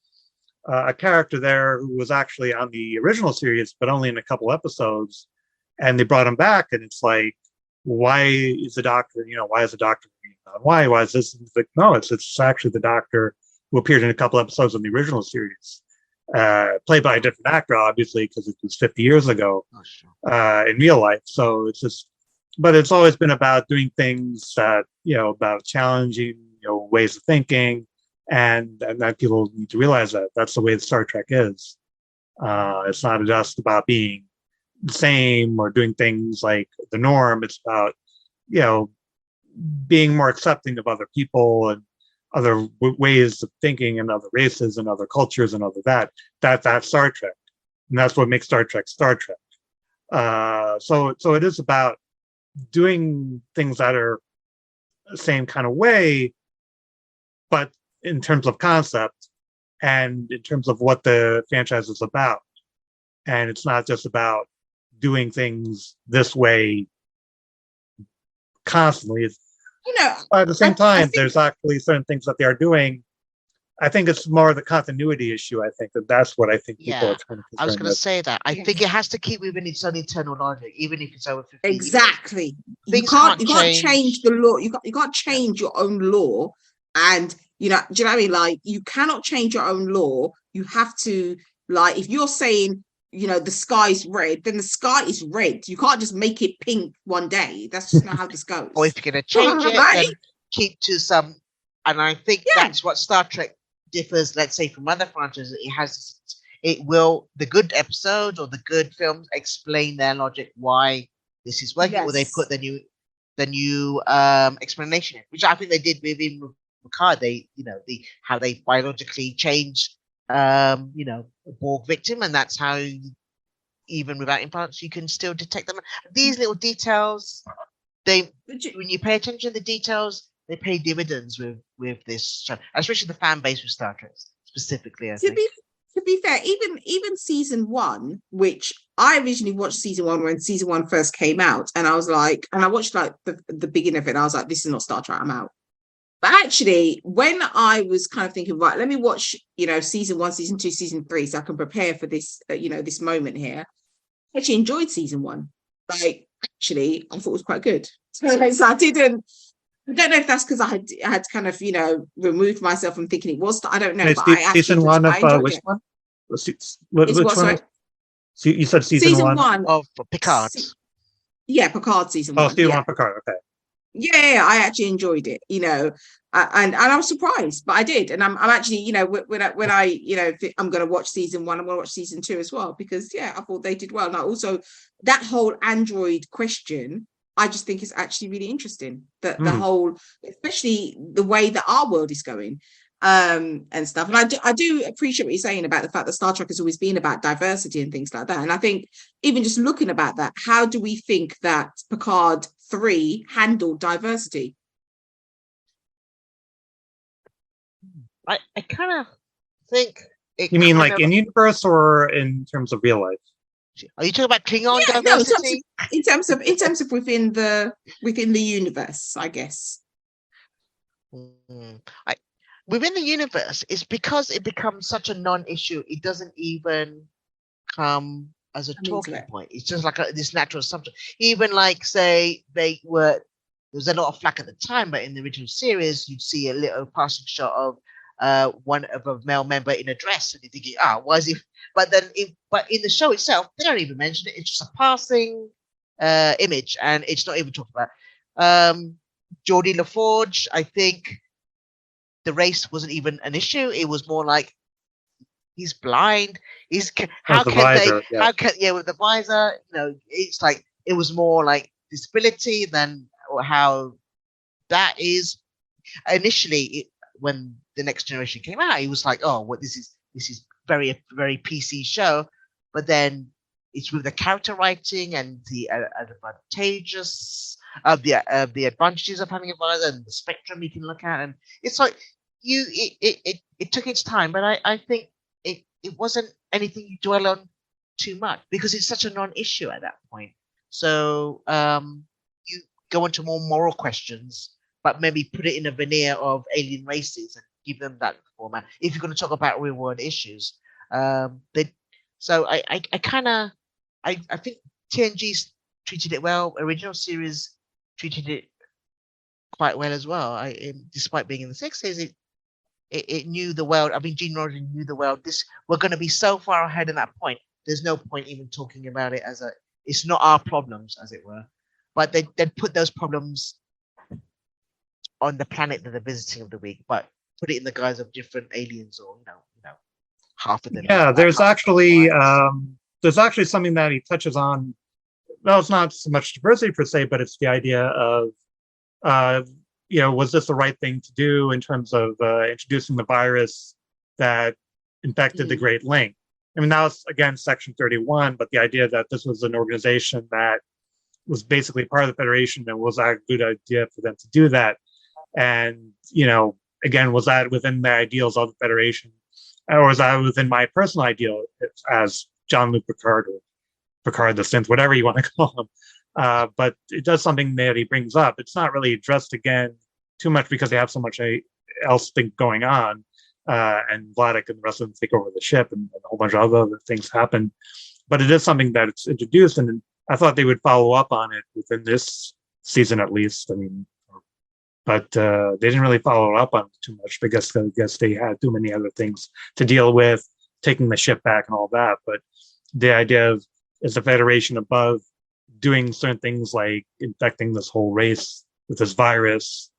a character there who was actually on the original series, but only in a couple episodes. And they brought him back, and it's like, why is the Doctor, why is the Doctor, why is this? It's like, no, it's actually the Doctor who appeared in a couple episodes in the original series, played by a different actor, obviously, because it was 50 years ago in real life. So it's just, but it's always been about doing things that, about challenging, ways of thinking, and that people need to realize that that's the way that Star Trek is. It's not just about being the same or doing things like the norm. It's about, being more accepting of other people and other ways of thinking and other races and other cultures and other that's Star Trek. And that's what makes Star Trek Star Trek. So it is about doing things that are the same kind of way, but in terms of concept and in terms of what the franchise is about. And it's not just about doing things this way constantly. But at the same time, there's actually certain things that they are doing. I think it's more the continuity issue. I think that's what I think people are trying to. I was going to say that. I think it has to keep within its own internal logic, even if it's over 50 Exactly. Years. You can't change the law. You can't change your own law. And, do you know what I mean? Like, you cannot change your own law. You have to, like, if you're saying the sky's red, then the sky is red. You can't just make it pink one day. That's just not how this goes. Or if you're going to change it, Right? then keep to some. And I think that's what Star Trek differs, let's say, from other franchises. The good episodes or the good films explain their logic why this is working, or they put the new explanation in, which I think they did with Picard. How they biologically change a Borg victim, and that's how even without implants you can still detect them. These little details, when you pay attention to the details, they pay dividends with this show, especially the fan base with Star Trek specifically. I think. To be fair, even season 1, which I originally watched season 1 when season 1 first came out, and I was like, and I watched like the beginning of it, and I was like, this is not Star Trek, I'm out. But actually, when I was kind of thinking, right, let me watch, season 1, season 2, season 3, so I can prepare for this, this moment here. I actually enjoyed season 1. Like, actually, I thought it was quite good. So I don't know if that's because I had kind of, removed myself from thinking it was. I don't know. But season 1 of which one? Which one? Sorry? So you said season 1 of Picard. Picard season 1. Season 1 Picard. Okay. Yeah, I actually enjoyed it. And I was surprised, but I did. And I'm actually, when I I'm going to watch season 1, I'm going to watch season 2 as well, because I thought they did well. And also that whole android question, I just think is actually really interesting. The whole, especially the way that our world is going, and stuff. And I do appreciate what you're saying about the fact that Star Trek has always been about diversity and things like that. And I think even just looking about that, how do we think that Picard 3 handled diversity? I kind of think. You mean like in universe or in terms of real life? Are you talking about Klingon diversity? No, in terms of within the universe, I guess. Within the universe, it's because it becomes such a non-issue. It doesn't even come as a talking point. It's just like this natural assumption. Even like, say, there was a lot of flack at the time, but in the original series, you'd see a little passing shot of one of a male member in a dress, and you're thinking, why is he? But in the show itself, they don't even mention it. It's just a passing image, and it's not even talked about. Geordie LaForge, I think the race wasn't even an issue. It was more like he's blind. With the visor? It's like it was more like disability than how that is. Initially, when the Next Generation came out, it was like, this is very very PC show. But then it's with the character writing and the advantages of the advantages of having a visor and the spectrum you can look at, and it's like it took its time, but I think it wasn't anything you dwell on too much because it's such a non-issue at that point. So you go into more moral questions, but maybe put it in a veneer of alien races and give them that format. If you're going to talk about real world issues, I think TNG's treated it well. Original series treated it quite well as well. Despite being in the 60s, it knew the world. I mean, Gene Roddenberry knew the world. We're going to be so far ahead at that point. There's no point even talking about it it's not our problems, as it were. But they'd put those problems on the planet that they're visiting of the week, but put it in the guise of different aliens or half of them. Yeah, there's actually something that he touches on. Well, it's not so much diversity per se, but it's the idea of was this the right thing to do in terms of introducing the virus that infected the Great Link? I mean, that was, again, Section 31, but the idea that this was an organization that was basically part of the Federation, and was that a good idea for them to do that? And, again, was that within the ideals of the Federation? Or was that within my personal ideal as Jean-Luc Picard or Picard the Synth, whatever you want to call him? But it does something that he brings up. It's not really addressed again too much because they have so much else thing going on, and Vladek and the rest of them take over the ship, and a whole bunch of other things happen. But it is something that it's introduced, and I thought they would follow up on it within this season at least. I mean, but they didn't really follow up on it too much because I guess they had too many other things to deal with, taking the ship back and all that. But the idea of, is the Federation above doing certain things like infecting this whole race with this virus,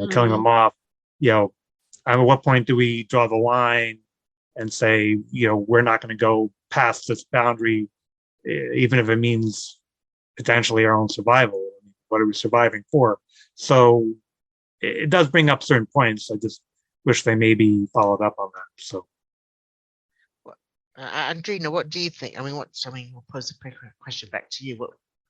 killing them off? At what point do we draw the line and say, we're not going to go past this boundary, even if it means potentially our own survival? What are we surviving for? So it does bring up certain points. I just wish they maybe followed up on that. So, Andrina, what do you think? We'll pose a question back to you.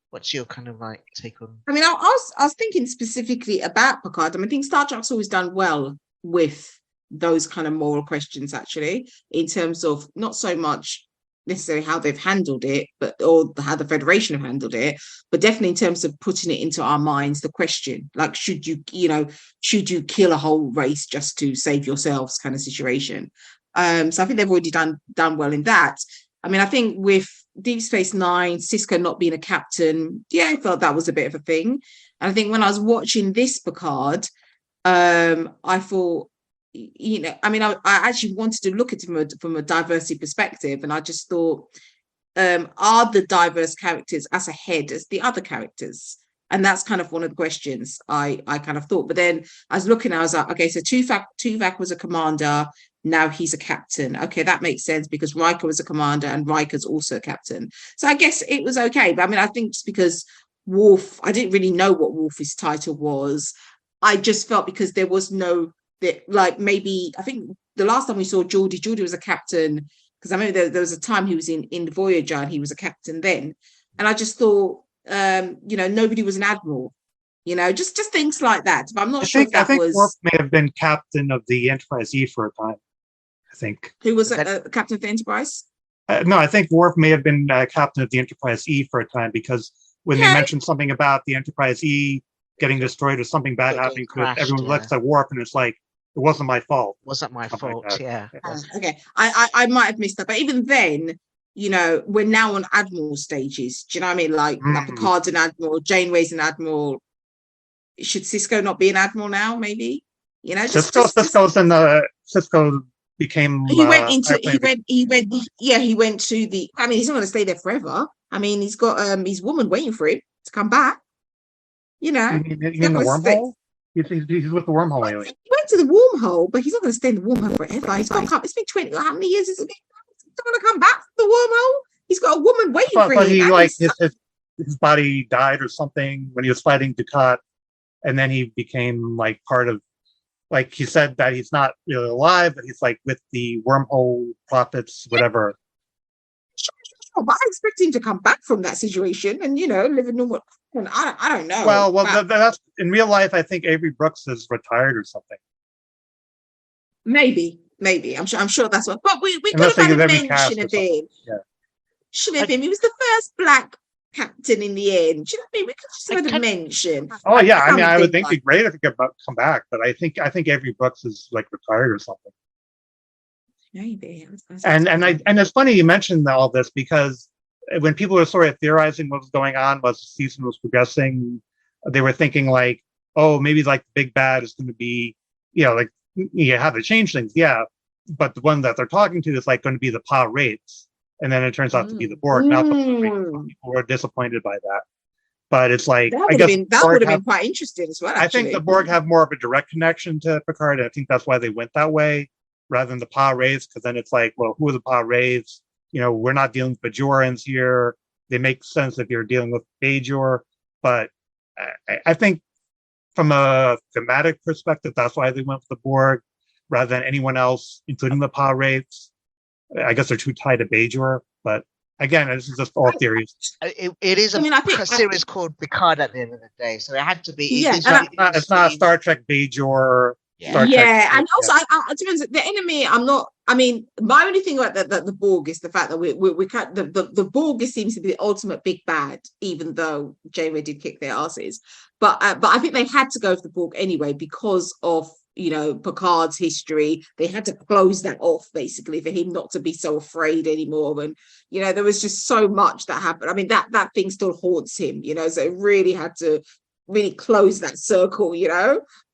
What's your kind of like take on? I was thinking specifically about Picard. I think Star Trek's always done well with those kind of moral questions, actually, in terms of not so much necessarily how they've handled it, or how the Federation have handled it, but definitely in terms of putting it into our minds, the question, like, should you kill a whole race just to save yourselves, kind of situation. So I think they've already done well in that. I think with Deep Space Nine, Sisko not being a captain, I felt that was a bit of a thing. And I think when I was watching this Picard, I thought, I actually wanted to look at it from a diversity perspective, and I just thought, are the diverse characters as ahead as the other characters? And that's kind of one of the questions I kind of thought. But then I was looking, I was like, okay, so Tuvok was a commander, now he's a captain. Okay, that makes sense, because Riker was a commander and Riker's also a captain. So I guess it was okay. But I think just because Worf, I didn't really know what Worf's title was. I just felt because there was no, maybe, I think the last time we saw Geordie was a captain, because I remember there was a time he was in the Voyager and he was a captain then. And I just thought, nobody was an admiral, just things like that. But I'm not sure if that I think was... Worf may have been captain of the Enterprise E for a time, I think. Who was captain of the Enterprise? No, I think Worf may have been captain of the Enterprise E for a time, because when they mentioned something about the Enterprise E getting destroyed or something bad happening to it, everyone looks at Worf and it's like, it wasn't my fault. Wasn't my fault, like yeah. Okay, I might have missed that. But even then, we're now on admiral stages. Do you know what I mean? Like Picard's an admiral, Janeway's an admiral. Should Sisko not be an admiral now? Maybe, Sisko became. He went to the. He's not going to stay there forever. He's got his woman waiting for him to come back. You mean the wormhole? He's with the wormhole alien. He went to the wormhole, but he's not going to stay in the wormhole forever. He's got to come. It's been 20. How many years is it? He's not going to come back from the wormhole. He's got a woman waiting for him. But his body died or something when he was fighting Dukat, and then he became part of. He said that he's not really alive, but he's with the wormhole prophets, whatever. Sure, but I expect him to come back from that situation and live a normal. I don't know. Well, that's in real life. I think Avery Brooks is retired or something. Maybe. I'm sure that's what. But we could have had a mention of him. Yeah. Should have been. He was the first black captain in the end. Do you know what I mean? We could just have had a mention. Oh yeah, I would think it'd be great if he could come back, but I think Avery Brooks is retired or something. Maybe. And it's funny you mentioned all this, because when people were sort of theorizing what was going on, as the season was progressing, they were thinking maybe the big bad is going to be, you have to change things, but the one that they're talking to is going to be the Pa Wraiths, and then it turns out to be the Borg. Not the Wraiths. People were disappointed by that, but it's that would have been quite interesting as well. Actually. I think the Borg have more of a direct connection to Picard, and I think that's why they went that way rather than the Pa Wraiths, because then it's who are the Pa Wraiths? We're not dealing with Bajorans here. They make sense if you're dealing with Bajor, but I think from a thematic perspective, that's why they went with the Borg rather than anyone else, including the Pa Wraiths. I guess they're too tied to Bajor, but again, this is just all theories. It is a series called Picard at the end of the day, so it had to be. Yeah, it's not Star Trek Bajor. Yeah, and also, to be honest, the enemy. My only thing about the Borg is the fact that we can't. The Borg seems to be the ultimate big bad, even though Janeway did kick their asses. But I think they had to go for the Borg anyway because of Picard's history. They had to close that off basically for him not to be so afraid anymore. And there was just so much that happened. That thing still haunts him. So it really had to really close that circle.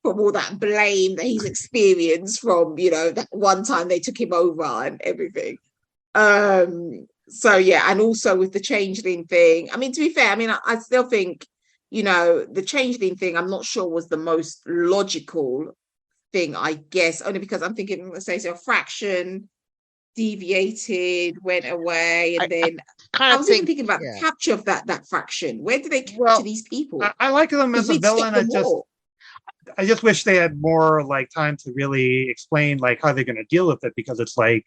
From all that blame that he's experienced from, that one time they took him over and everything. So yeah, and also with the changeling thing. I mean, to be fair, I mean, I still think, the changeling thing, I'm not sure was the most logical thing, I guess, only because I'm thinking, let's say, so a fraction deviated, went away, and I then kind I of was even think, thinking about the yeah. capture of that fraction. Where did they capture Well, these people? I like them Because as a we'd stop villain. the I just wish they had more like time to really explain like how they're going to deal with it, because it's like,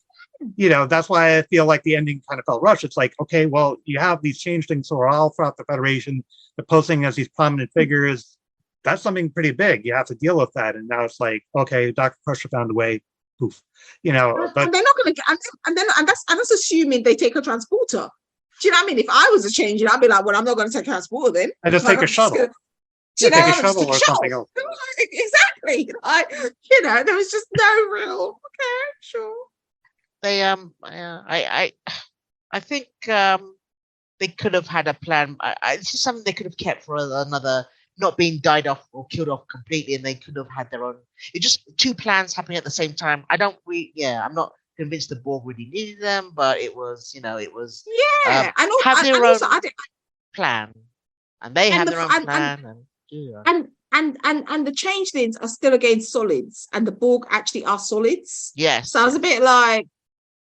that's why I feel like the ending kind of felt rushed. It's like, okay, well, you have these changelings who are all throughout the Federation, they're posing as these prominent figures. That's something pretty big. You have to deal with that. And now it's like, okay, Dr. Crusher found a way. Poof. But and they're not going to, and that's assuming they take a transporter. Do you know what I mean? If I was a change, I'd be like, well, I'm not going to take a transporter then. I just take a shuttle. Take a shuttle or something else. Exactly. There was just no real. Okay, sure. They I think they could have had a plan. It's just something they could have kept for another, not being died off or killed off completely, and they could have had their own. It's just two plans happening at the same time. I'm not convinced the Borg really needed them, but it was, it was. Yeah, have their also, own plan, and they have their own plan, and the changelings are still against solids, and the Borg actually are solids. Yes. So I was a bit like,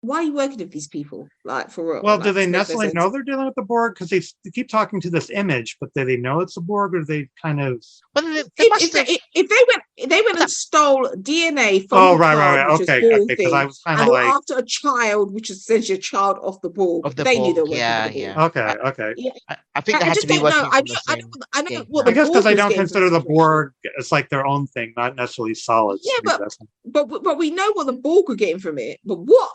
why are you working with these people? Like, for real? Well, like, do they necessarily know they're dealing with the Borg? Because they keep talking to this image, but do they know it's a Borg, or they kind of? Well, if they went and stole DNA from right. Okay, because I was kind of like after a child, which is essentially a child of the Borg, they knew they were working with the Borg. Okay. Yeah. I think they had to be working from the same. I know what I guess because I don't Borg was consider the Borg as like their own thing, not necessarily solids. Yeah, but we know what the Borg were getting from it. But what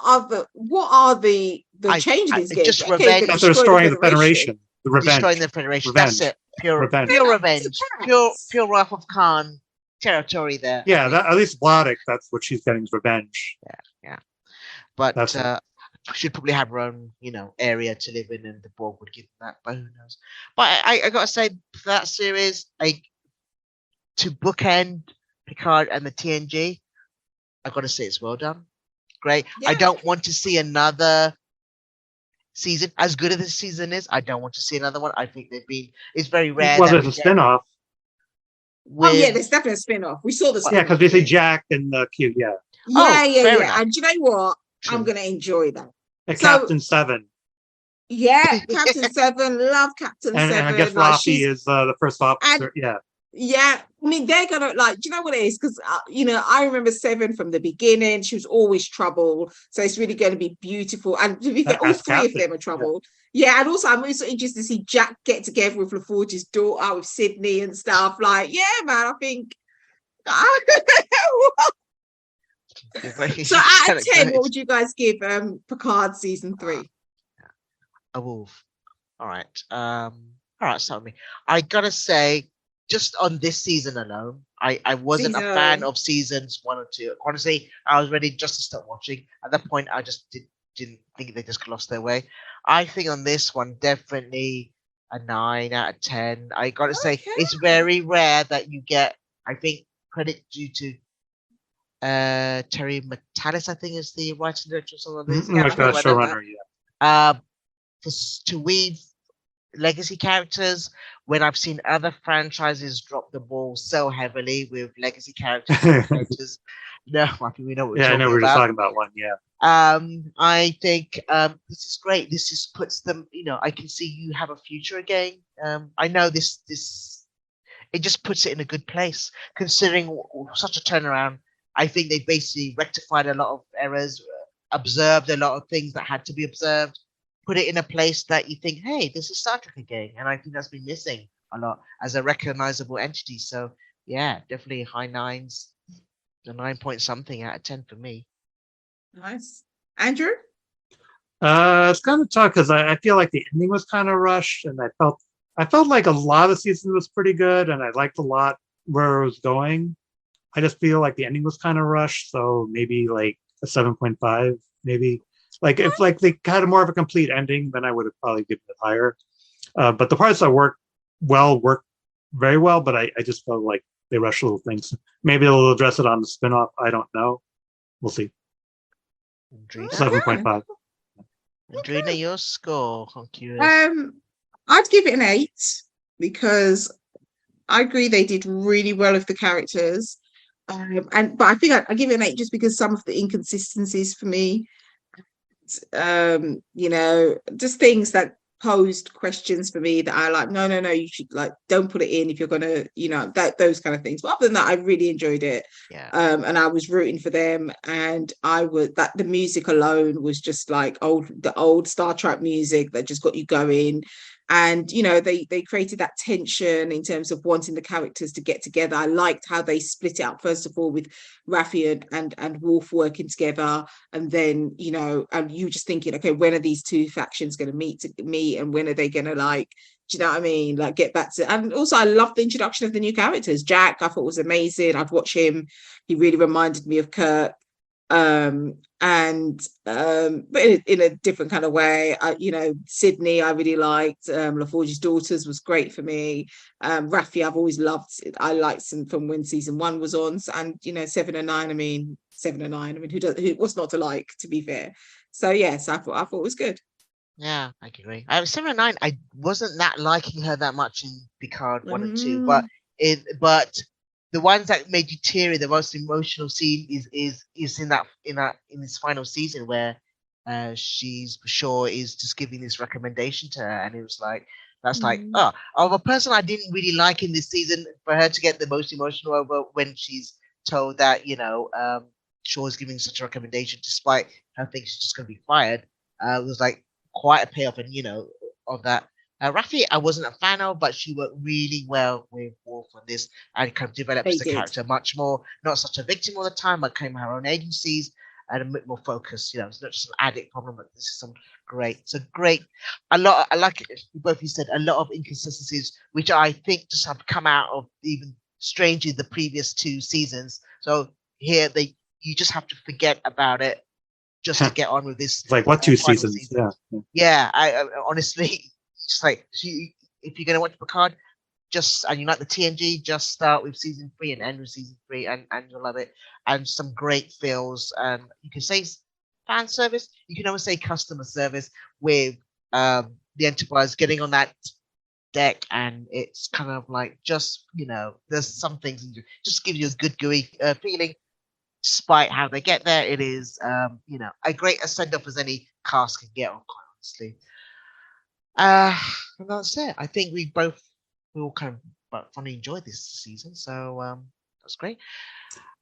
are the changelings getting? Just revenge. They're destroying the Federation. The revenge. Destroying the Federation. Revenge. That's it. Pure revenge. Pure Wrath of Khan territory there. Yeah, at least Vladek, that's what she's getting, is revenge. Yeah. But she'd probably have her own, area to live in, and the Borg would give them that. But who knows? But I got to say, for that series, to bookend Picard and the TNG, I got to say it's well done. Great. Yeah. I don't want to see another season. As good as this season is, I don't want to see another one. I think it's very rare. Well, there's a spin-off. There's definitely a spin-off. We saw the spin-off. Yeah, because they say Jack and Q, yeah. Yeah. And do you know what? True. I'm going to enjoy that. And Captain Seven. Yeah, Captain Seven. Love Captain Seven. And I guess Rafi is the first officer. Yeah, I mean, they're gonna do you know what it is? Because I remember Seven from the beginning. She was always trouble, so it's really going to be beautiful. And to be fair, all three of them are trouble. Yeah, and also I'm also interested to see Jack get together with LaForge's daughter, with Sydney and stuff. Like, yeah, man, I think. So out of 10, what would you guys give Picard season 3? A wolf. All right. Start with me. I gotta say, just on this season alone, I wasn't a fan of seasons 1 or 2. Honestly, I was ready just to start watching. At that point, I just didn't think they just lost their way. I think on this one, definitely a 9 out of 10. I gotta say, it's very rare that you get, I think, credit due to Terry Matalis, I think, is the writer director or something like that. Showrunner, yeah. To weave legacy characters, when I've seen other franchises drop the ball so heavily with legacy characters. No, I think we know what we're talking about. I know we're just talking about one, yeah. I think this is great. This puts them, I can see you have a future again. I know this it just puts it in a good place, considering such a turnaround. I think they basically rectified a lot of errors, observed a lot of things that had to be observed, put it in a place that you think, hey, this is Star Trek again. And I think that's been missing a lot as a recognizable entity. So, yeah, definitely high 9s, a 9 point something out of 10 for me. Nice. Andrew? It's kind of tough because I feel like the ending was kind of rushed, and I felt like a lot of the season was pretty good, and I liked a lot where it was going. I just feel like the ending was kind of rushed, so maybe like a 7.5, maybe. Like if like they had a more of a complete ending, then I would have probably given it higher. But the parts that worked very well, but I just felt like they rushed little things. Maybe they'll address it on the spinoff. I don't know. We'll see. 7.5. Andrina, your score. I'm curious. I'd give it an 8 because I agree they did really well with the characters. But I think I give it an 8 just because some of the inconsistencies for me, just things that posed questions for me that I like, no, you should like don't put it in if you're gonna, those kind of things. But other than that, I really enjoyed it. Yeah. And I was rooting for them, and the music alone was just like the old Star Trek music that just got you going. And they created that tension in terms of wanting the characters to get together. I liked how they split it up, first of all, with Raffi and Worf working together, and then and you just thinking, okay, when are these two factions going to meet, and when are they going to, like, do you know what I mean, like, get back to. And also I loved the introduction of the new characters. Jack, I thought, was amazing. I'd watch him. He really reminded me of Kirk, but in a different kind of way. Sydney I really liked. LaForge's Daughters was great for me. Raffi I've always loved. I liked him from when season 1 was on, and 7 and 9, I mean what's not to like, to be fair. So yes, I thought it was good. Yeah, I can agree. 7 and 9, I wasn't that liking her that much in Picard 1 and 2, but the ones that made you teary, the most emotional scene is in this final season where Shaw is just giving this recommendation to her, and it was like, that's like, of a person I didn't really like in this season, for her to get the most emotional over when she's told that Shaw is giving such a recommendation despite her thinking she's just going to be fired. It was like quite a payoff, and of that. Raffi, I wasn't a fan of, but she worked really well with Worf on this and kind of developed the character much more. Not such a victim all the time, but came her own agencies and a bit more focused. It's not just an addict problem, but this is some great. So great. I like it. Both you said a lot of inconsistencies, which I think just have come out of even strangely the previous 2 seasons. So here you just have to forget about it just to get on with this. It's like what 2 seasons? Season. Yeah. I honestly. Just like, if you're going to watch Picard, and you like the TNG, just start with season 3 and end with season 3, and you'll love it. And some great feels. And you can say fan service, you can always say customer service with the Enterprise getting on that deck, and it's kind of like just there's some things just give you a good gooey feeling. Despite how they get there, it is a great send off as any cast can get on, quite honestly. And that's it. I think we all kind of funny enjoyed this season, so that's great.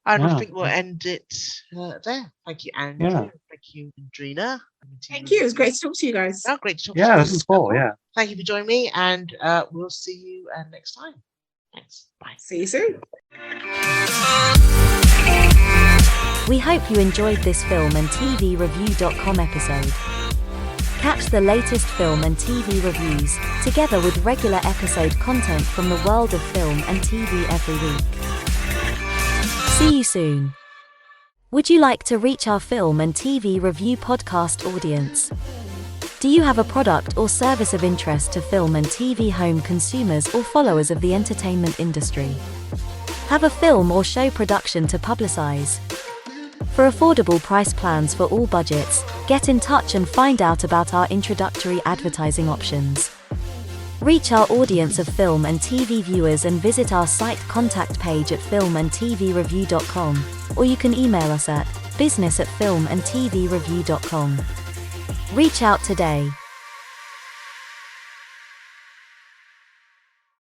And I think we'll end it there. Thank you, Andrew. Yeah. Thank you, Andrina. Thank you. It was great to talk to you guys. Oh, great to talk to you. Yeah, this is cool. Yeah. Thank you for joining me, and we'll see you next time. Thanks. Bye. See you soon. We hope you enjoyed this film and TVreview.com episode. Catch the latest film and TV reviews, together with regular episode content from the world of film and TV every week. See you soon. Would you like to reach our film and TV review podcast audience? Do you have a product or service of interest to film and TV home consumers or followers of the entertainment industry? Have a film or show production to publicize? For affordable price plans for all budgets, get in touch and find out about our introductory advertising options. Reach our audience of film and TV viewers and visit our site contact page at filmandtvreview.com, or you can email us at business@filmandtvreview.com. Reach out today.